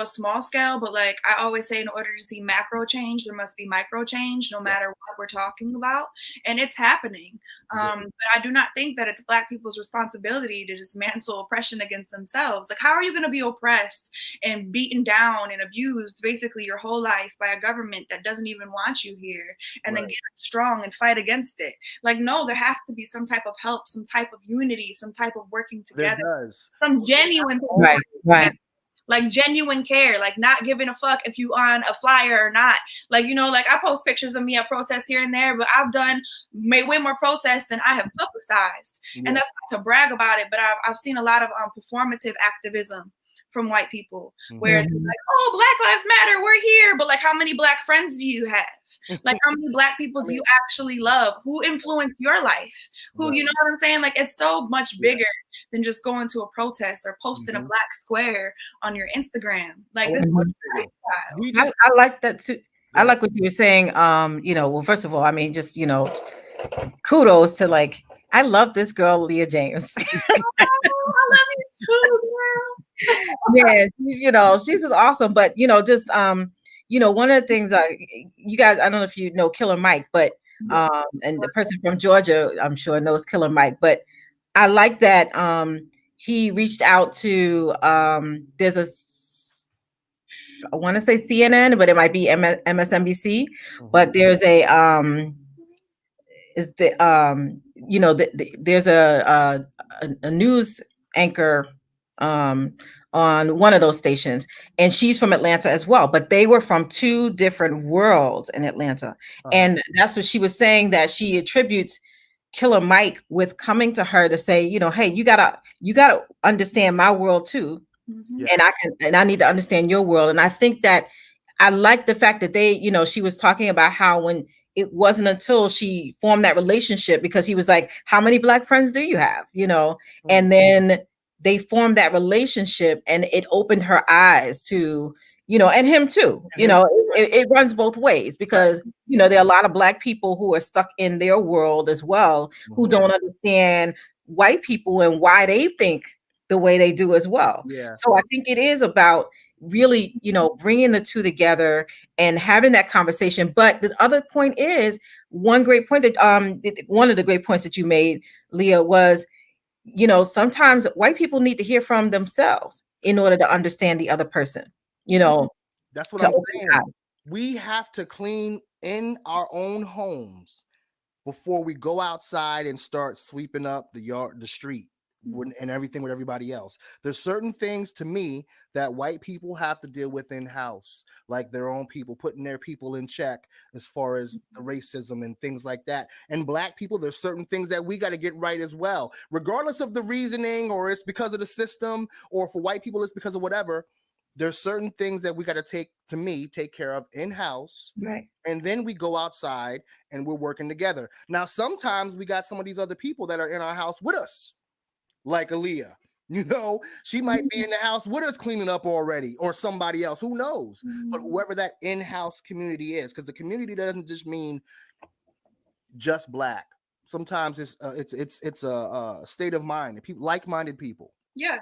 small scale, but like I always say, in order to see macro change, there must be micro change, no matter what we're talking about. And it's happening. But I do not think that it's Black people's responsibility to dismantle oppression against themselves. Like, how are you going to be oppressed and beaten down and abused basically your whole life by a government that doesn't even want you here and then get strong and fight against it? Like, no, there has to be some type of help, some type of unity, some type of working together, some genuine, like genuine care, like not giving a fuck if you on a flyer or not. Like, like I post pictures of me at protests here and there, but I've done way more protests than I have publicized. And that's not to brag about it, but I've seen a lot of performative activism from white people where they're like, oh, Black Lives Matter, we're here. But like, how many Black friends do you have? Like, how many Black people do you actually love? Who influenced your life? Who, you know what I'm saying? Like, it's so much bigger than just going to a protest or posting a Black square on your Instagram. Like, this I like that too. I like what you were saying. Well, first of all, I mean, just kudos to I love this girl, Leah James. I love you too, girl. Yeah, she's just awesome. But just one of the things you guys, I don't know if you know Killer Mike, but and the person from Georgia, I'm sure knows Killer Mike. But I like that he reached out to there's I want to say CNN, but it might be MSNBC. But there's a there's a news anchor on one of those stations, and she's from Atlanta as well, but they were from two different worlds in Atlanta. And that's what she was saying, that she attributes Killer Mike with coming to her to say, hey, you gotta understand my world too. And I need to understand your world. And I think that I like the fact that they, she was talking about how when it wasn't until she formed that relationship, because he was like, how many Black friends do you have? And then they formed that relationship, and it opened her eyes to, and him too. It runs both ways, because, there are a lot of Black people who are stuck in their world as well, who don't understand white people and why they think the way they do as well. So I think it is about really, bringing the two together and having that conversation. But the other point is, one of the great points that you made, Leah, was, sometimes white people need to hear from themselves in order to understand the other person. That's what I'm saying. We have to clean in our own homes before we go outside and start sweeping up the yard, the street, and everything with everybody else. There's certain things, to me, that white people have to deal with in house, like their own people, putting their people in check as far as the racism and things like that. And Black people, there's certain things that we got to get right as well, regardless of the reasoning, or it's because of the system, or for white people it's because of whatever. There's certain things that we got to take care of in house, right? And then we go outside and we're working together. Now, sometimes we got some of these other people that are in our house with us, like Aaliyah. She might be in the house with us cleaning up already, or somebody else, who knows? But whoever that in-house community is, because the community doesn't just mean just Black. Sometimes it's a state of mind, people, like-minded people. Yeah.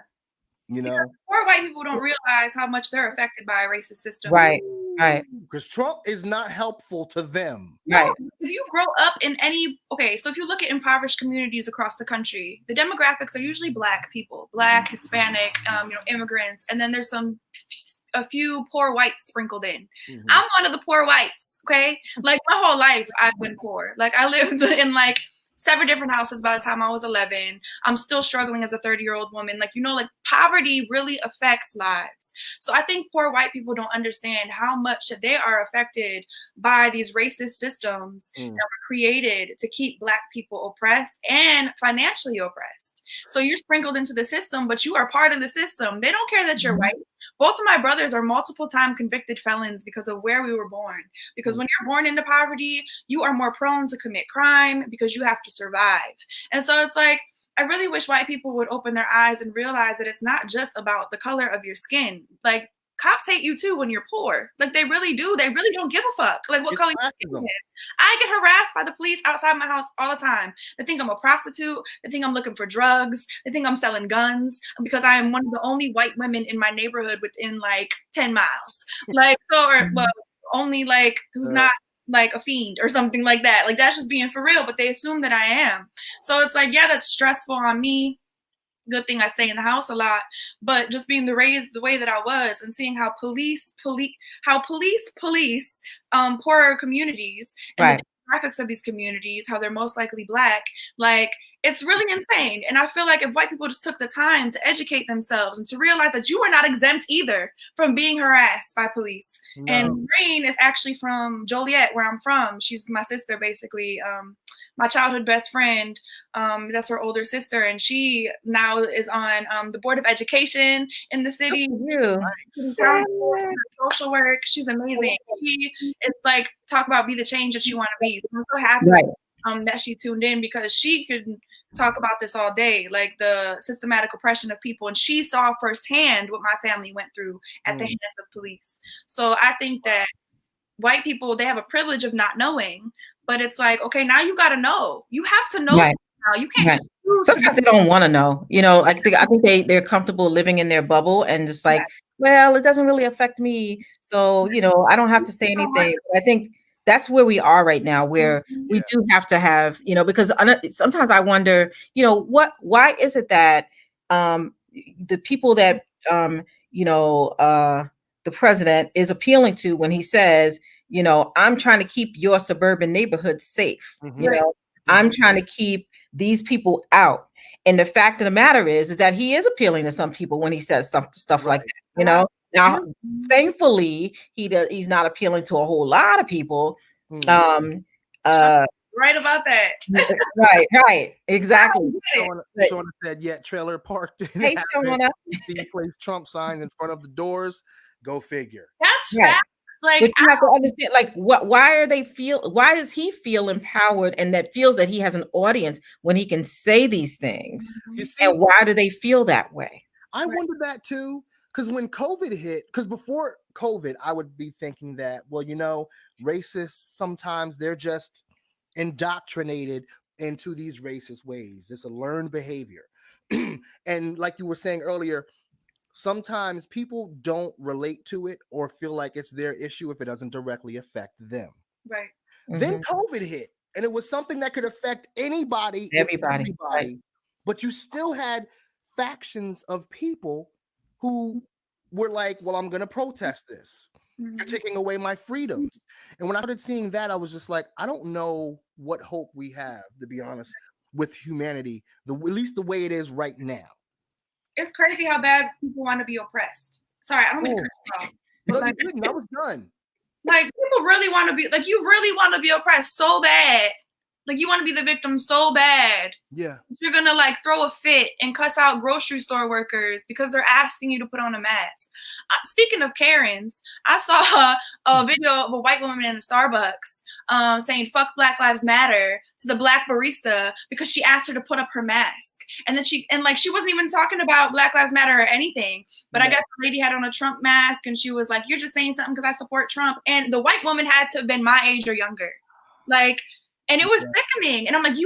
Poor white people don't realize how much they're affected by a racist system. Right. Because Trump is not helpful to them. Right. If you grow up in so if you look at impoverished communities across the country, the demographics are usually Black people, Black, Hispanic, immigrants, and then there's a few poor whites sprinkled in. I'm one of the poor whites. Okay, like my whole life I've been poor. Like I lived in 7 different houses by the time I was 11. I'm still struggling as a 30-year-old woman. Poverty really affects lives. So I think poor white people don't understand how much they are affected by these racist systems that were created to keep Black people oppressed and financially oppressed. So you're sprinkled into the system, but you are part of the system. They don't care that you're white. Both of my brothers are multiple-time convicted felons because of where we were born. Because when you're born into poverty, you are more prone to commit crime because you have to survive. And so it's I really wish white people would open their eyes and realize that it's not just about the color of your skin. Cops hate you too when you're poor. They really do. They really don't give a fuck. What color your skin is. I get harassed by the police outside my house all the time. They think I'm a prostitute. They think I'm looking for drugs. They think I'm selling guns because I am one of the only white women in my neighborhood within 10 miles. Only who's not a fiend or something like that. That's just being for real, but they assume that I am. So it's that's stressful on me. Good thing I stay in the house a lot, but just being raised the way that I was and seeing how police poorer communities and the demographics of these communities, how they're most likely Black, it's really insane. And I feel if white people just took the time to educate themselves and to realize that you are not exempt either from being harassed by police. No. And Green is actually from Joliet, where I'm from. She's my sister, basically. My childhood best friend, that's her older sister, and she now is on the Board of Education in the city. Social work. She's amazing. She is talk about be the change that you want to be. So I'm so happy that she tuned in, because she could talk about this all day, the systematic oppression of people, and she saw firsthand what my family went through at the hands of police. So I think that white people, they have a privilege of not knowing, but it's like, okay, now you got to know. You have to know Right. now. You can't Right. just choose Sometimes they don't want to know, like I think they're comfortable living in their bubble and just like, well, it doesn't really affect me. So, I don't have to say anything. But I think that's where we are right now, where we do have to have, because sometimes I wonder, why is it that the people that, the president is appealing to when he says, I'm trying to keep your suburban neighborhood safe. I'm trying to keep these people out. And the fact of the matter is that he is appealing to some people when he says stuff like that, Now, thankfully, he's not appealing to a whole lot of people. Right about that. Right, exactly. Shauna said, "Yeah, trailer park didn't Hey, Shauna. place Trump signs in front of the doors. Go figure." That's fact. Like, but you have to understand, like, why does he feel empowered and that feels that he has an audience when he can say these things? You see, and why do they feel that way? I wonder that too. Because when COVID hit, because before COVID, I would be thinking that, well, racists, sometimes they're just indoctrinated into these racist ways. It's a learned behavior. And like you were saying earlier, sometimes people don't relate to it or feel like it's their issue if it doesn't directly affect them. Right. Then COVID hit, and it was something that could affect anybody, everybody. Right. But you still had factions of people who were like, well, I'm going to protest this. You're taking away my freedoms. And when I started seeing that, I was just like, I don't know what hope we have, to be honest, with humanity, at least the way it is right now. It's crazy how bad people want to be oppressed. Sorry, I don't mean to cut you off. No, you didn't. I was done. Like, people really want to be, like, you really want to be oppressed so bad. Like, you want to be the victim so bad. Yeah. You're going to, like, throw a fit and cuss out grocery store workers because they're asking you to put on a mask. Speaking of Karens, I saw a video of a white woman in a Starbucks saying, fuck Black Lives Matter to the black barista because she asked her to put up her mask. And then she wasn't even talking about Black Lives Matter or anything. But I guess the lady had on a Trump mask and she was like, you're just saying something because I support Trump. And the white woman had to have been my age or younger. Like, and it was sickening. And I'm like,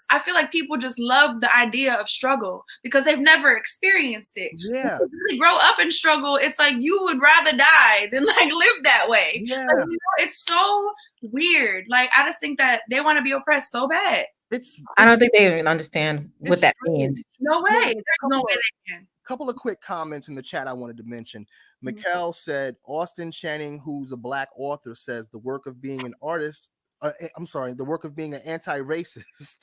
I feel like people just love the idea of struggle because they've never experienced it. Yeah. If you really grow up in struggle, it's like you would rather die than like live that way. Yeah. Like, it's so weird. Like, I just think that they want to be oppressed so bad. I don't think they even understand what that means. No way. There's no way they can. Couple of quick comments in the chat I wanted to mention. Mikkel said, Austin Channing, who's a Black author, says the work of being an artist, the work of being an anti-racist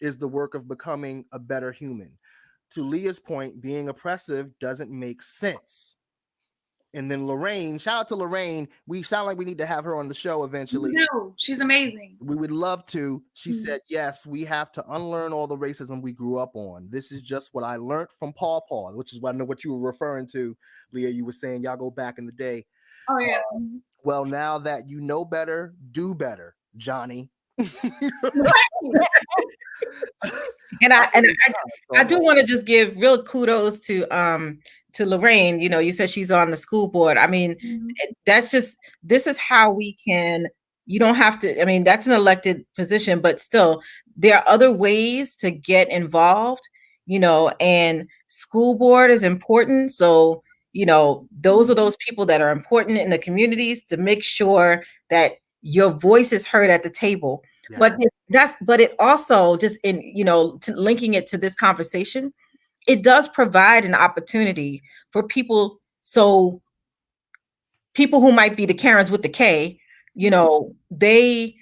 is the work of becoming a better human. To Leah's point, being oppressive doesn't make sense. And then Lorraine, shout out to Lorraine. We sound like we need to have her on the show eventually. No, she's amazing. We would love to. She said, yes, we have to unlearn all the racism we grew up on. This is just what I learned from Paw, which is what I know what you were referring to, Leah. You were saying y'all go back in the day. Oh, yeah. Well, now that you know better, do better, Johnny. And I do want to just give real kudos to Lorraine. You said she's on the school board. I mean, this is how we can, you don't have to, I mean, that's an elected position, but still there are other ways to get involved, and school board is important. So, those are those people that are important in the communities to make sure that your voice is heard at the table. Yeah. But it also just linking it to this conversation, it does provide an opportunity for people. So people who might be the Karens with the K, they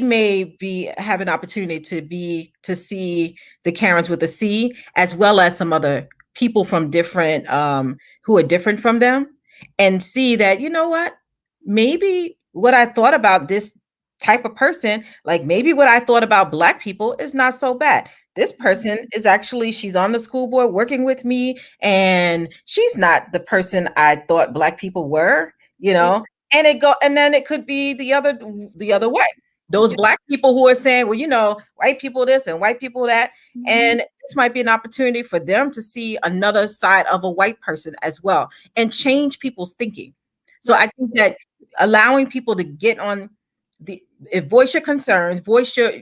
may have an opportunity to see the Karens with the C, as well as some other people from different, who are different from them, and see that, maybe what I thought about this type of person, like maybe what I thought about Black people is not so bad. This person is actually, she's on the school board working with me, and she's not the person I thought Black people were, and then it could be the other way. Those Black people who are saying, well, white people this and white people that, and this might be an opportunity for them to see another side of a white person as well and change people's thinking. So I think that allowing people to get on voice your concerns, voice your,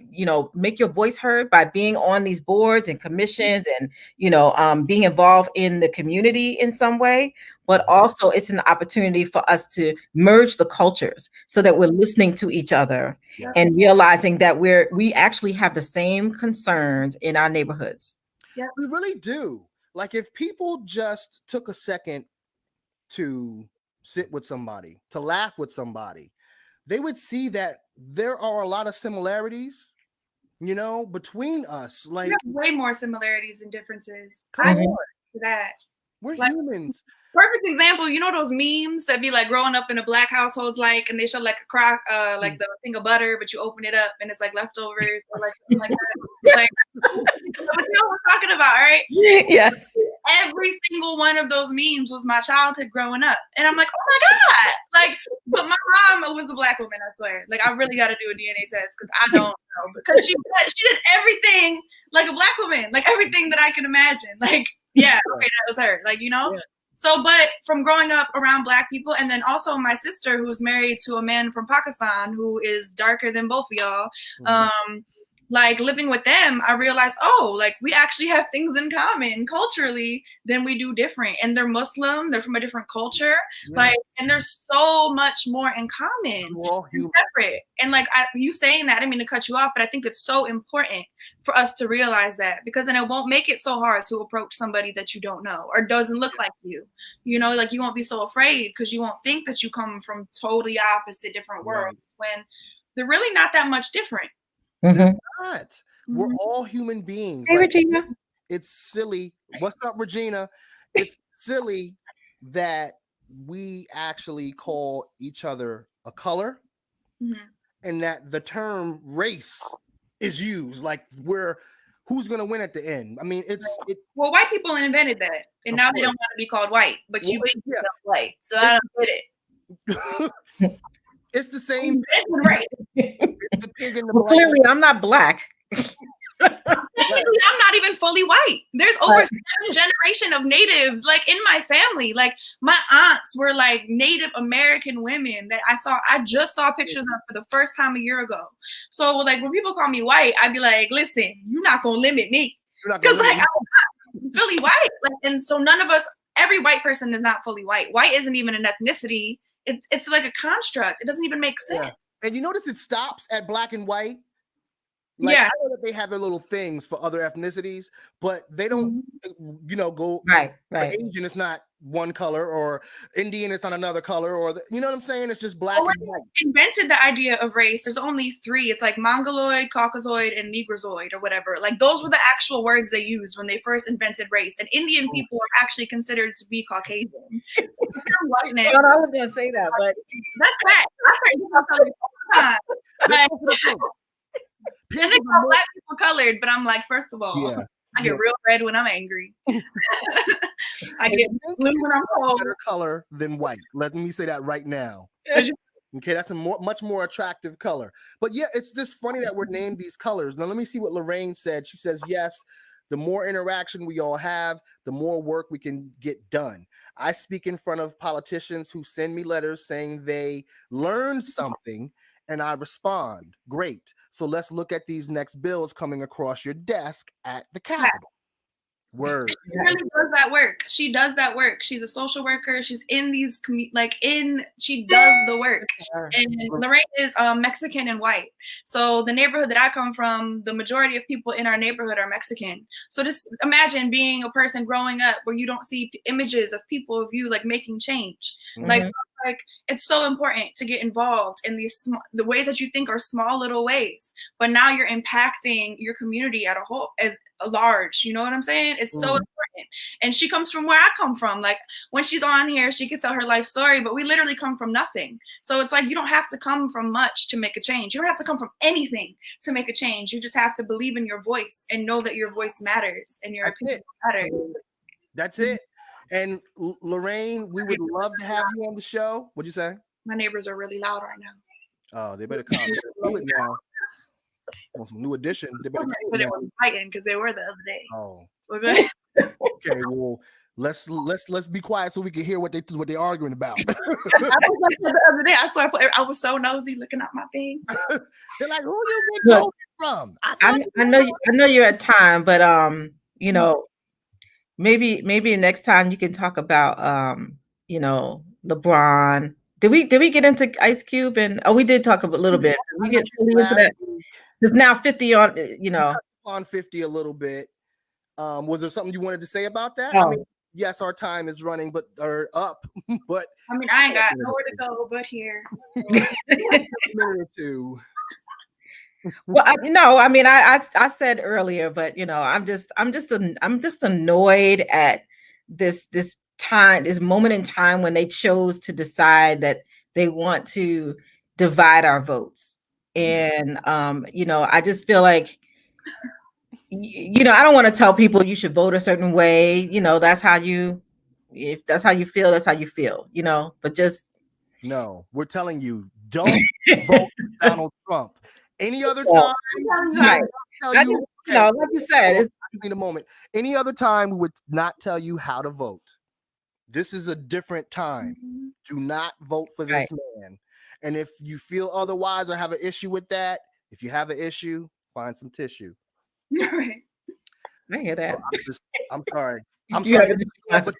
make your voice heard by being on these boards and commissions and, being involved in the community in some way. But also it's an opportunity for us to merge the cultures so that we're listening to each other and realizing that we actually have the same concerns in our neighborhoods. Yeah, we really do. Like if people just took a second to sit with somebody, to laugh with somebody, they would see that there are a lot of similarities, between us. Like, we have way more similarities and differences. Come on. That. We're humans. Perfect example, those memes that be like growing up in a Black household, like, and they show like a crock, like the thing of butter, but you open it up and it's like leftovers or like something like that. Like, you know what we're talking about, right? Yes. Every single one of those memes was my childhood growing up, and I'm like, oh my god! Like, but my mom was a Black woman. I swear. Like, I really got to do a DNA test because I don't know, because she did everything like a Black woman, like everything that I can imagine. Like, yeah, okay, that was her. Like, Yeah. So, but from growing up around Black people, and then also my sister who's married to a man from Pakistan who is darker than both of y'all, like living with them, I realized, like we actually have things in common culturally than we do different. And they're Muslim, they're from a different culture, like, and there's so much more in common. We're all human. Separate. And like you saying that, I didn't mean to cut you off, but I think it's so important for us to realize that, because then it won't make it so hard to approach somebody that you don't know or doesn't look like you. Like you won't be so afraid because you won't think that you come from totally opposite different worlds when they're really not that much different. They're not. We're all human beings. Hey, Regina. It's silly. What's up, Regina? It's silly that we actually call each other a color, and that the term race is used. Like who's gonna win at the end? I mean, well, white people invented that, and now they don't want to be called white, but you make yourself white. So I don't get it. It's the same. Right. It's the pig in the well, clearly, I'm not Black. Technically, I'm not even fully white. There's over 7 generations of natives, like in my family. Like my aunts were like Native American women that I just saw pictures of for the first time a year ago. So like when people call me white, I'd be like, listen, you're not gonna limit me, because like I'm not fully white. Like, and so none of us, every white person is not fully white. White isn't even an ethnicity. It's like a construct. It doesn't even make sense. And you notice it stops at Black and white. Like, I know that they have their little things for other ethnicities, but they don't, go right. Asian, it's not one color, or Indian, it's not another color, or you know what I'm saying? It's just Black and white. Invented the idea of race. There's only 3. It's like Mongoloid, Caucasoid, and Negrozoid, or whatever. Like those were the actual words they used when they first invented race. And Indian people are actually considered to be Caucasian. So whiteness, I was gonna say that, but that's fact. I and they call Black people colored, but I'm like, first of all, I get real red when I'm angry. I get blue when I'm cold. Better color than white. Let me say that right now. Okay, that's a much more attractive color. But yeah, it's just funny that we're named these colors. Now let me see what Lorraine said. She says, yes, the more interaction we all have, the more work we can get done. I speak in front of politicians who send me letters saying they learned something, and I respond, great. So let's look at these next bills coming across your desk at the Capitol. Word. She really does that work. She does that work. She's a social worker. She's in these she does the work. And Lorraine is Mexican and white. So the neighborhood that I come from, the majority of people in our neighborhood are Mexican. So just imagine being a person growing up where you don't see images of people of you like making change. Like it's so important to get involved in the ways that you think are small little ways, but now you're impacting your community at a whole as a large. You know what I'm saying? It's so important. And she comes from where I come from. Like when she's on here, she can tell her life story, but we literally come from nothing. So it's like you don't have to come from much to make a change. You don't have to come from anything to make a change. You just have to believe in your voice and know that your voice matters and your opinion matters. That's it. And Lorraine, we would love to have you on the show. What'd you say? My neighbors are really loud right now. Oh, they better come. Do it now. On some new edition. They better but it was fighting because they were the other day. Oh. Okay. Okay. Well, let's be quiet so we can hear what they're arguing about. I was like the other day, I was so nosy looking at my thing. They're like, who you get voted from? I know you're at time, but you know, maybe next time you can talk about you know, LeBron. Did we get into Ice Cube? And we did talk a little bit. Did we get fully into that? There's now 50 on, you know, on 50 a little bit. Was there something you wanted to say about that? Oh. I mean, yes, our time is running, but up. But I mean, I ain't got nowhere to go but here. So. A minute or two. Well, I mean, I said earlier, but you know, I'm just annoyed at this moment in time when they chose to decide that they want to divide our votes. And you know, I just feel like, you know, I don't want to tell people you should vote a certain way. You know, if that's how you feel, that's how you feel, you know, but just no, we're telling you, don't vote for Donald Trump. Any other time, right. Like you said, in a moment. Any other time, we would not tell you how to vote. This is a different time. Mm-hmm. Do not vote for this man. And if you feel otherwise or have an issue with that, if you have an issue, find some tissue. Right. I hear that. I'm sorry. I'm sorry. But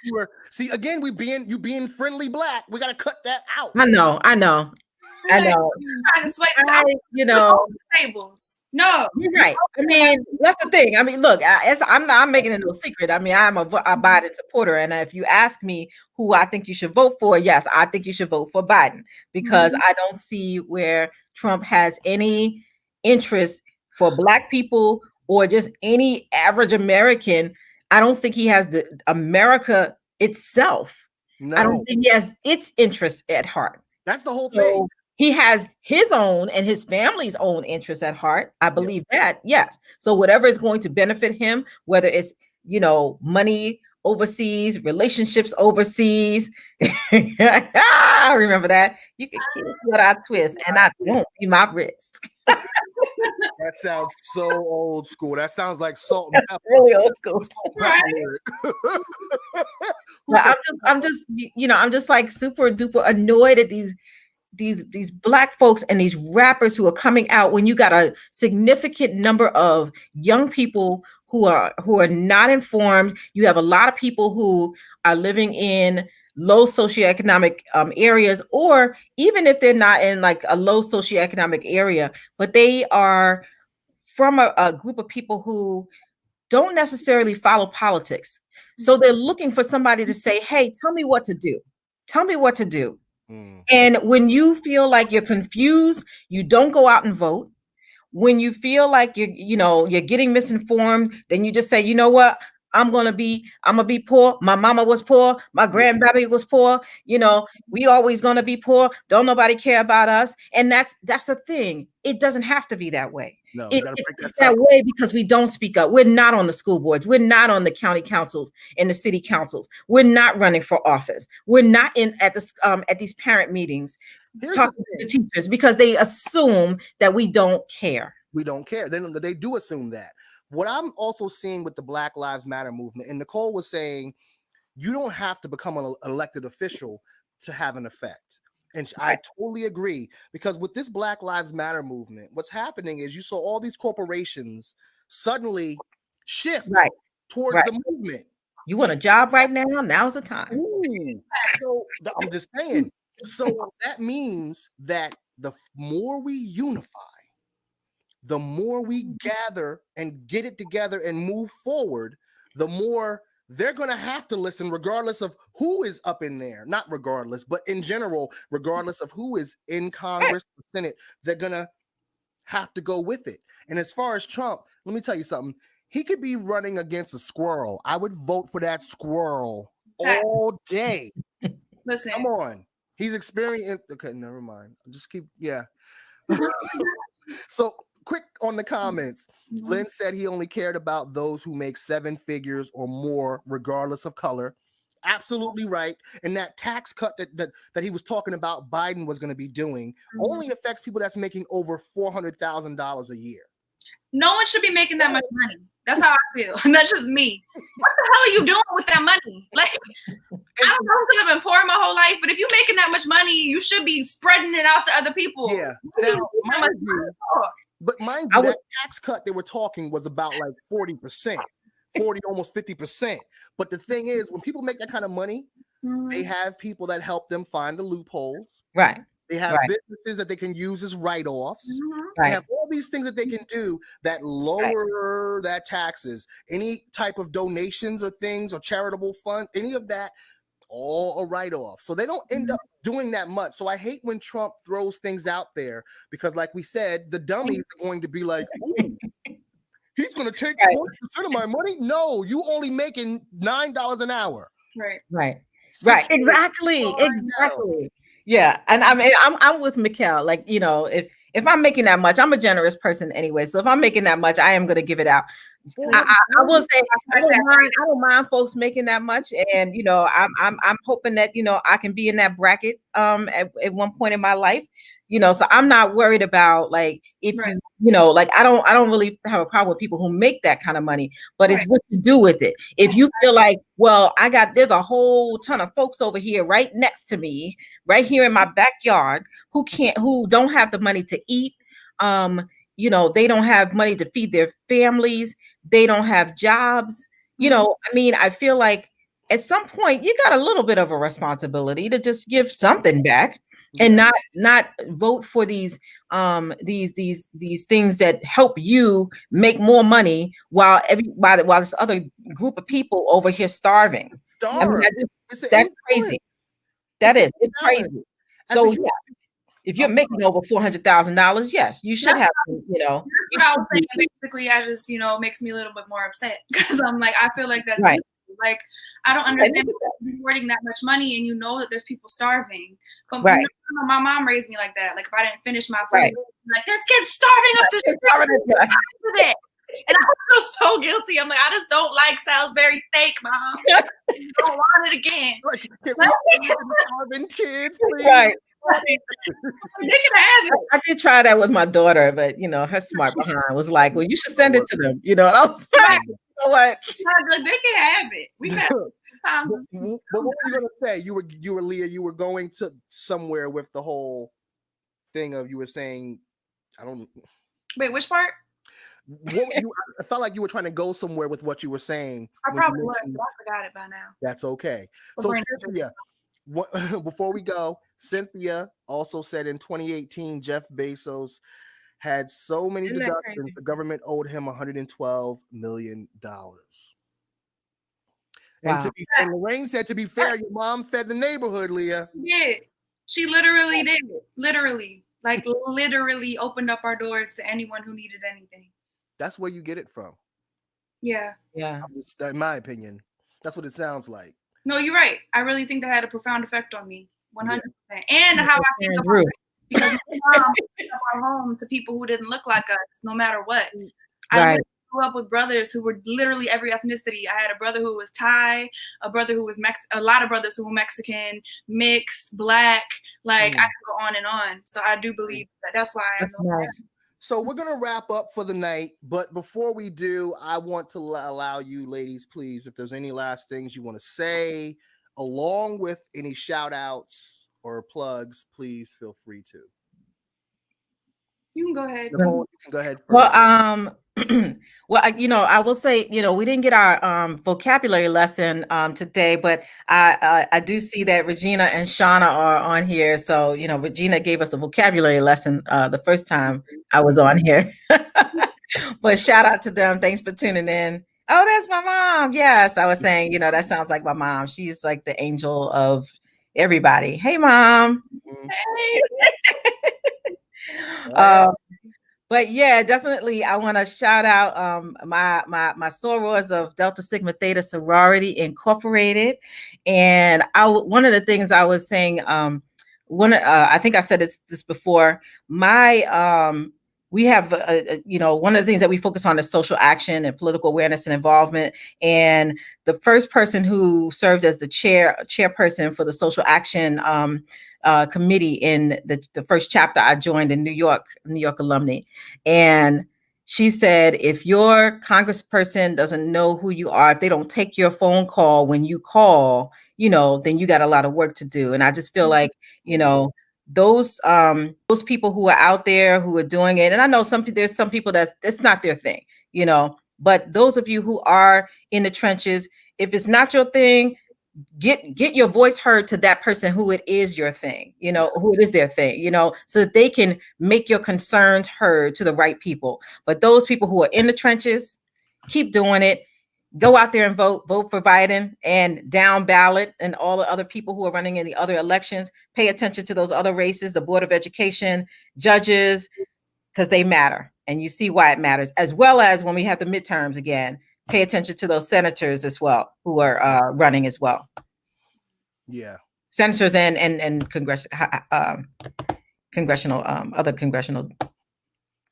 see, again, you being friendly black. We gotta cut that out. I know. You know, tables. No, you're right. I mean, that's the thing. I mean, look, I'm not making it no secret. I mean, I'm a Biden supporter, and if you ask me who I think you should vote for, yes, I think you should vote for Biden because I don't see where Trump has any interest for Black people or just any average American. I don't think he has the America itself. No. I don't think he has its interest at heart. That's the whole thing. He has his own and his family's own interests at heart. I believe that, yes. So whatever is going to benefit him, whether it's, you know, money overseas, relationships overseas. I remember that. You can kill what I twist and I won't be my wrist. That sounds so old school. That sounds like salt and pepper. Really old school. Right. I'm just, you know, I'm just like super duper annoyed at these Black folks and these rappers who are coming out when you got a significant number of young people who are not informed. You have a lot of people who are living in low socioeconomic areas, or even if they're not in like a low socioeconomic area, but they are from a group of people who don't necessarily follow politics. So they're looking for somebody to say, hey, tell me what to do. Tell me what to do. And when you feel like you're confused, you don't go out and vote. When you feel like you're getting misinformed, then you just say, you know what? I'm gonna be poor. My mama was poor. My grandbaby was poor. You know, we always gonna be poor. Don't nobody care about us. And that's the thing. It doesn't have to be that way. No, it's that way because we don't speak up. We're not on the school boards. We're not on the county councils and the city councils. We're not running for office. We're not at these parent meetings talking to the teachers because they assume that we don't care. We don't care. They do assume that. What I'm also seeing with the Black Lives Matter movement, and Nicole was saying, you don't have to become an elected official to have an effect. And I totally agree, because with this Black Lives Matter movement, what's happening is you saw all these corporations suddenly shift towards the movement. You want a job right now? Now's the time. Ooh. So I'm just saying. So that means that the more we unify, the more we gather and get it together and move forward, the more they're going to have to listen, regardless of who is up in there. Not regardless, but in general, regardless of who is in Congress or Senate, they're going to have to go with it. And as far as Trump, let me tell you something. He could be running against a squirrel. I would vote for that squirrel all day. Listen. Come on. He's experienced. Okay, never mind. Just keep, So, quick on the comments. Lynn said he only cared about those who make 7 figures or more, regardless of color. Absolutely right. And that tax cut that he was talking about Biden was going to be doing only affects people that's making over $400,000 a year. No one should be making that much money. That's how I feel. And that's just me. What the hell are you doing with that money? Like, I don't know, because I've been poor my whole life, but if you're making that much money, you should be spreading it out to other people. Yeah. Now, mind you, that tax cut they were talking was about like 40%, 40, almost 50%. But the thing is, when people make that kind of money, they have people that help them find the loopholes. Right. They have businesses that they can use as write-offs. They have all these things that they can do that lower that taxes. Any type of donations or things or charitable funds, any of that, all a write-off. So they don't end up doing that much. So I hate when Trump throws things out there because, like we said, the dummies are going to be like, ooh, he's going to take 40% of my money? No, you only making $9 an hour. Right. Exactly. Yeah, and I mean, I'm with Mikkel. Like, you know, if I'm making that much, I'm a generous person anyway. So if I'm making that much, I am going to give it out. I will say I don't mind folks making that much, and you know, I'm hoping that, you know, I can be in that bracket at one point in my life. You know, so I'm not worried about like if you know, like I don't really have a problem with people who make that kind of money, but it's what you do with it. If you feel like, well, there's a whole ton of folks over here right next to me, right here in my backyard, who don't have the money to eat. You know, they don't have money to feed their families. They don't have jobs. You know, I mean, I feel like at some point you got a little bit of a responsibility to just give something back. And not vote for these things that help you make more money while this other group of people over here starving. I mean, that's crazy. It's crazy. So yeah, if you're making over $400,000, yes, you should have. You know, that's what I was saying. Basically, I just, you know, it makes me a little bit more upset because I'm like, I feel like that's right. Like, I don't understand rewarding that much money and you know that there's people starving. But you know, my mom raised me like that. Like, if I didn't finish my food, like, there's kids starving up the street. And I feel so guilty. I'm like, I just don't like Salisbury steak, Mom. I don't want it again. Starving kids, please. Right. They can have it. I did try that with my daughter, but you know, her smart behind was like, "Well, you should send it to them." You know, and I was like, "You know what? They can have it." We've had times. But what were you gonna say? You were Leah. You were going to somewhere with the whole thing of you were saying, I don't. Wait, which part? I felt like you were trying to go somewhere with what you were saying. I probably was, but I forgot it by now. That's okay. So Cynthia, before we go, Cynthia also said in 2018, Jeff Bezos had so many deductions, the government owed him $112 million. Wow. And Lorraine said, to be fair, your mom fed the neighborhood, Leah. Yeah, she literally did. Literally opened up our doors to anyone who needed anything. That's where you get it from. Yeah. In my opinion, that's what it sounds like. No, you're right. I really think that had a profound effect on me, 100%. And how I think about it, because my mom opened up our home to people who didn't look like us, no matter what. I grew up with brothers who were literally every ethnicity. I had a brother who was Thai, a brother who was a lot of brothers who were Mexican, mixed, Black. Like I could go on and on. So I do believe that's why I'm nice. So we're going to wrap up for the night. But before we do, I want to allow you ladies, please, if there's any last things you want to say, along with any shout outs or plugs, please feel free to. You can go ahead. Nicole, you can go ahead first. Well, you know, I will say, you know, we didn't get our vocabulary lesson today, but I do see that Regina and Shauna are on here. So, you know, Regina gave us a vocabulary lesson the first time I was on here. But shout out to them. Thanks for tuning in. Oh, that's my mom. Yes, I was saying, you know, that sounds like my mom. She's like the angel of everybody. Hey, Mom. Hey. But yeah, definitely, I want to shout out my sorors of Delta Sigma Theta Sorority Incorporated, and one of the things I was saying, I think I said this before. We have you know, one of the things that we focus on is social action and political awareness and involvement. And the first person who served as the chairperson for the social action committee in the first chapter I joined in New York alumni. And She said, if your congressperson doesn't know who you are, if they don't take your phone call when you call, then you got a lot of work to do. And I just feel like, those people who are out there who are doing it, and I know there's some people that's not their thing, but those of you who are in the trenches, if it's not your thing, get your voice heard to that person who it is your thing, who it is their thing, so that they can make your concerns heard to the right people. But those people who are in the trenches, keep doing it. Go out there and vote for Biden and down ballot and all the other people who are running in the other elections. Pay attention to those other races, the Board of Education, judges, because they matter. And you see why it matters, as well as when we have the midterms again, pay attention to those senators as well who are running as well. Yeah, senators and congressional other congressional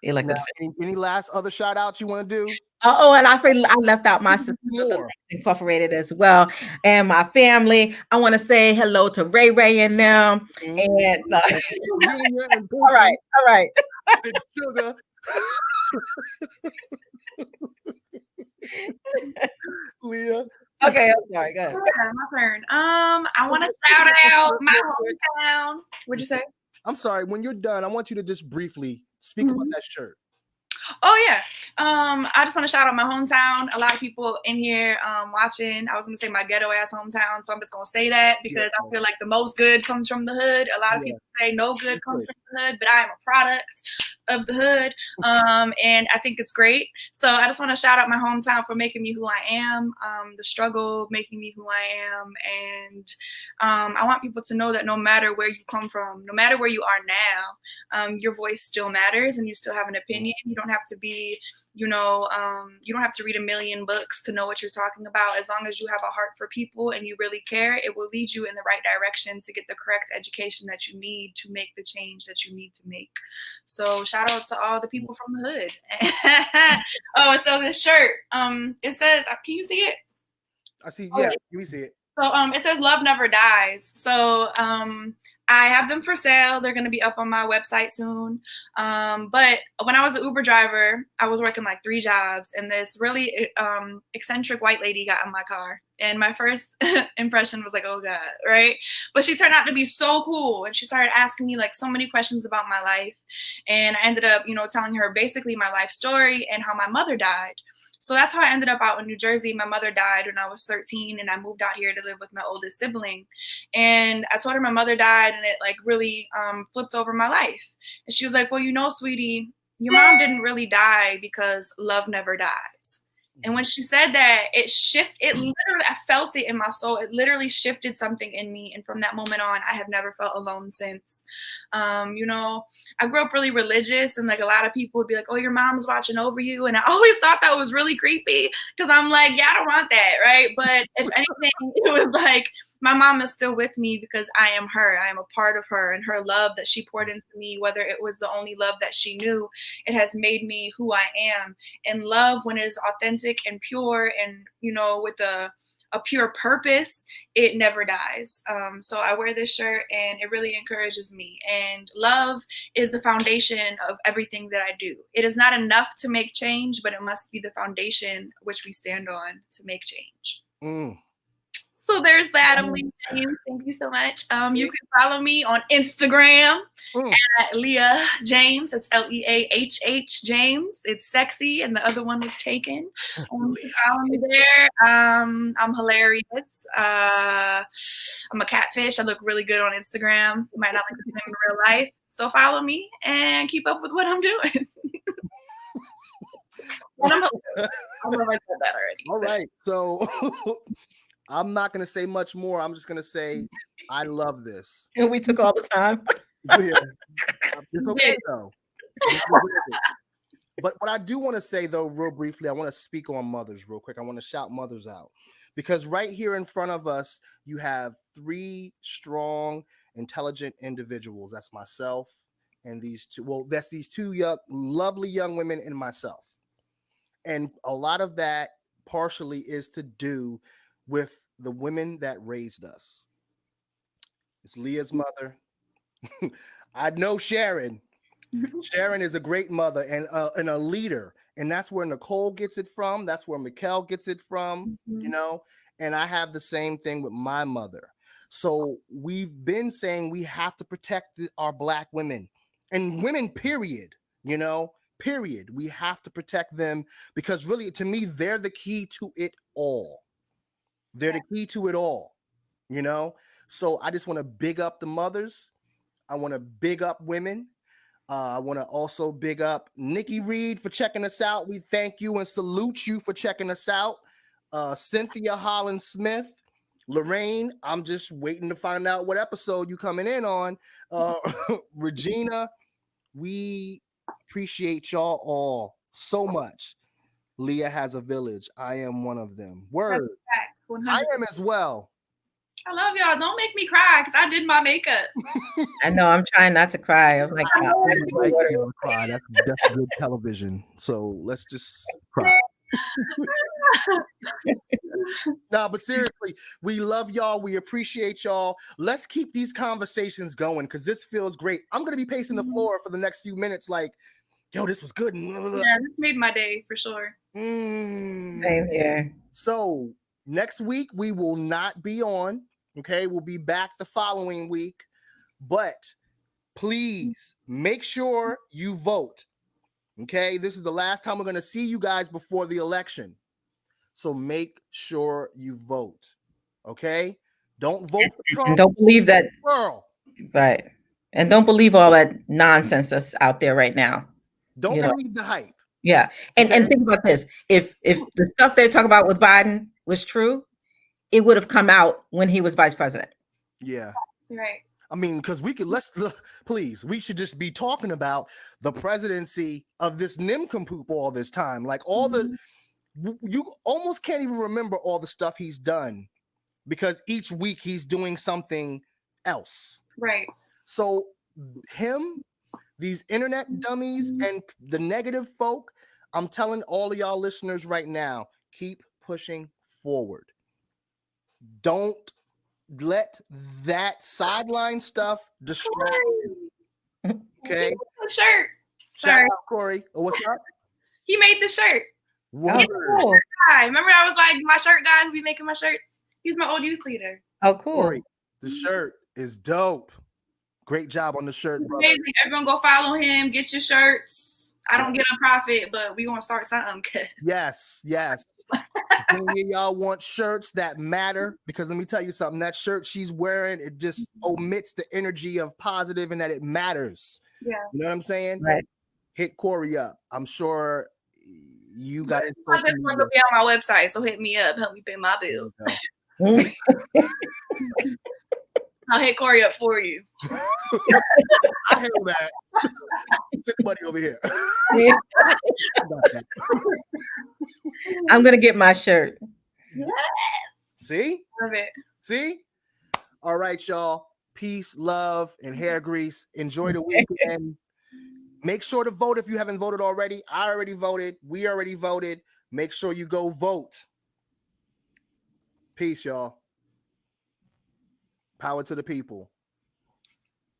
elected. Any last other shout outs you want to do? Oh, and I left out my sister Incorporated as well, and my family. I want to say hello to Ray and them. And all right. Sugar. Leah. Okay, I'm sorry. Go ahead. My turn. I want to shout out my hometown. What'd you say? I'm sorry. When you're done, I want you to just briefly speak about that shirt. Oh yeah. I just want to shout out my hometown. A lot of people in here watching. I was gonna say my ghetto ass hometown, so I'm just gonna say that because I feel like the most good comes from the hood. A lot of people say no good comes from the hood, but I am a product of the hood. And I think it's great. So I just want to shout out my hometown for making me who I am, the struggle making me who I am. And I want people to know that no matter where you come from, no matter where you are now, your voice still matters and you still have an opinion. You don't have to be, you don't have to read a million books to know what you're talking about. As long as you have a heart for people and you really care, it will lead you in the right direction to get the correct education that you need to make the change that you need to make. So shout out to all the people from the hood. Oh, so this shirt, it says, can you see it? I see. Yeah, we see it. So it says love never dies. So I have them for sale. They're going to be up on my website soon. But when I was an Uber driver, I was working like 3 jobs, and this really eccentric white lady got in my car. And my first impression was like, oh God, right? But she turned out to be so cool. And she started asking me like so many questions about my life. And I ended up, telling her basically my life story and how my mother died. So that's how I ended up out in New Jersey. My mother died when I was 13, and I moved out here to live with my oldest sibling. And I told her my mother died, and it like really flipped over my life. And she was like, well, sweetie, your mom didn't really die because love never dies. And when she said that, it literally, I felt it in my soul. It literally shifted something in me. And from that moment on, I have never felt alone since. I grew up really religious, and like a lot of people would be like, oh, your mom's watching over you. And I always thought that was really creepy because I'm like, yeah, I don't want that. Right. But if anything, it was like, my mom is still with me because I am her. I am a part of her, and her love that she poured into me, whether it was the only love that she knew, it has made me who I am. And love, when it is authentic and pure and, with a pure purpose, it never dies. So I wear this shirt and it really encourages me. And love is the foundation of everything that I do. It is not enough to make change, but it must be the foundation which we stand on to make change. So there's that. I'm Leah James. Thank you so much. You can follow me on Instagram at Leah James. That's Leahh James. It's sexy, and the other one was taken. You can follow me there. I'm hilarious. I'm a catfish. I look really good on Instagram. You might not like the same in real life. So follow me and keep up with what I'm doing. I don't know if I said that already. All right. So I'm not going to say much more. I'm just going to say I love this. And we took all the time. Yeah. It's okay, though. But what I do want to say, though, real briefly, I want to speak on mothers real quick. I want to shout mothers out. Because right here in front of us, you have 3 strong, intelligent individuals. That's myself and these 2. Well, that's these 2 young, lovely young women and myself. And a lot of that partially is to do with the women that raised us. It's Leah's mother. I know Sharon. Sharon is a great mother and a leader, and that's where Nicole gets it from. That's where Mikkel gets it from. You know, and I have the same thing with my mother. So we've been saying we have to protect our Black women and women, period. You know, period. We have to protect them because really, to me, they're the key to it all. They're the key to it all. You know, so I just want to big up the mothers. I want to big up women. I want to also big up Nikki Reed for checking us out. We thank you and salute you for checking us out. Cynthia Holland Smith, Lorraine, I'm just waiting to find out what episode you coming in on. Regina, we appreciate y'all all so much. Leah has a village. I am one of them. Word. I am as well. I love y'all. Don't make me cry because I did my makeup. I know. I'm trying not to cry. I'm like, cry. That's good television. So let's just cry. No, but seriously, we love y'all. We appreciate y'all. Let's keep these conversations going because this feels great. I'm gonna be pacing the floor for the next few minutes. Like, yo, this was good. Yeah, this made my day for sure. Same here. So next week we will not be on. Okay, we'll be back the following week, but please make sure you vote. Okay, this is the last time we're going to see you guys before the election. So make sure you vote. Okay, don't vote for Trump. And don't believe that. Girl. Right. And don't believe all that nonsense that's out there right now. Don't believe the hype. Yeah. And think about this. If the stuff they're talking about with Biden was true, it would have come out when he was vice president. Yeah. That's right. I mean, because please, we should just be talking about the presidency of this nincompoop all this time. Like all you almost can't even remember all the stuff he's done because each week he's doing something else. Right. So him, these internet dummies and the negative folk, I'm telling all of y'all listeners right now, keep pushing forward. Don't let that sideline stuff distract you. Okay. The shirt. Shout out, Corey. Oh, what's up? He made the shirt. Word. Cool. Remember, I was like, my shirt guy who be making my shirts. He's my old youth leader. Oh, cool. Corey, the shirt is dope. Great job on the shirt, brother. Amazing. Everyone go follow him. Get your shirts. I don't get a profit, but we gonna start something. Yes. Any of y'all want shirts that matter? Because let me tell you something. That shirt she's wearing, it just omits the energy of positive and that it matters. Yeah. You know what I'm saying? Right. Hit Corey up. I'm sure you got it. I just want to be on my website, so hit me up. Help me pay my bills. I'll hit Corey up for you. I handle that. Sit buddy over here. I'm gonna get my shirt. See? Love it. See? All right, y'all. Peace, love, and hair grease. Enjoy the weekend. Make sure to vote if you haven't voted already. I already voted. We already voted. Make sure you go vote. Peace, y'all. Power to the people.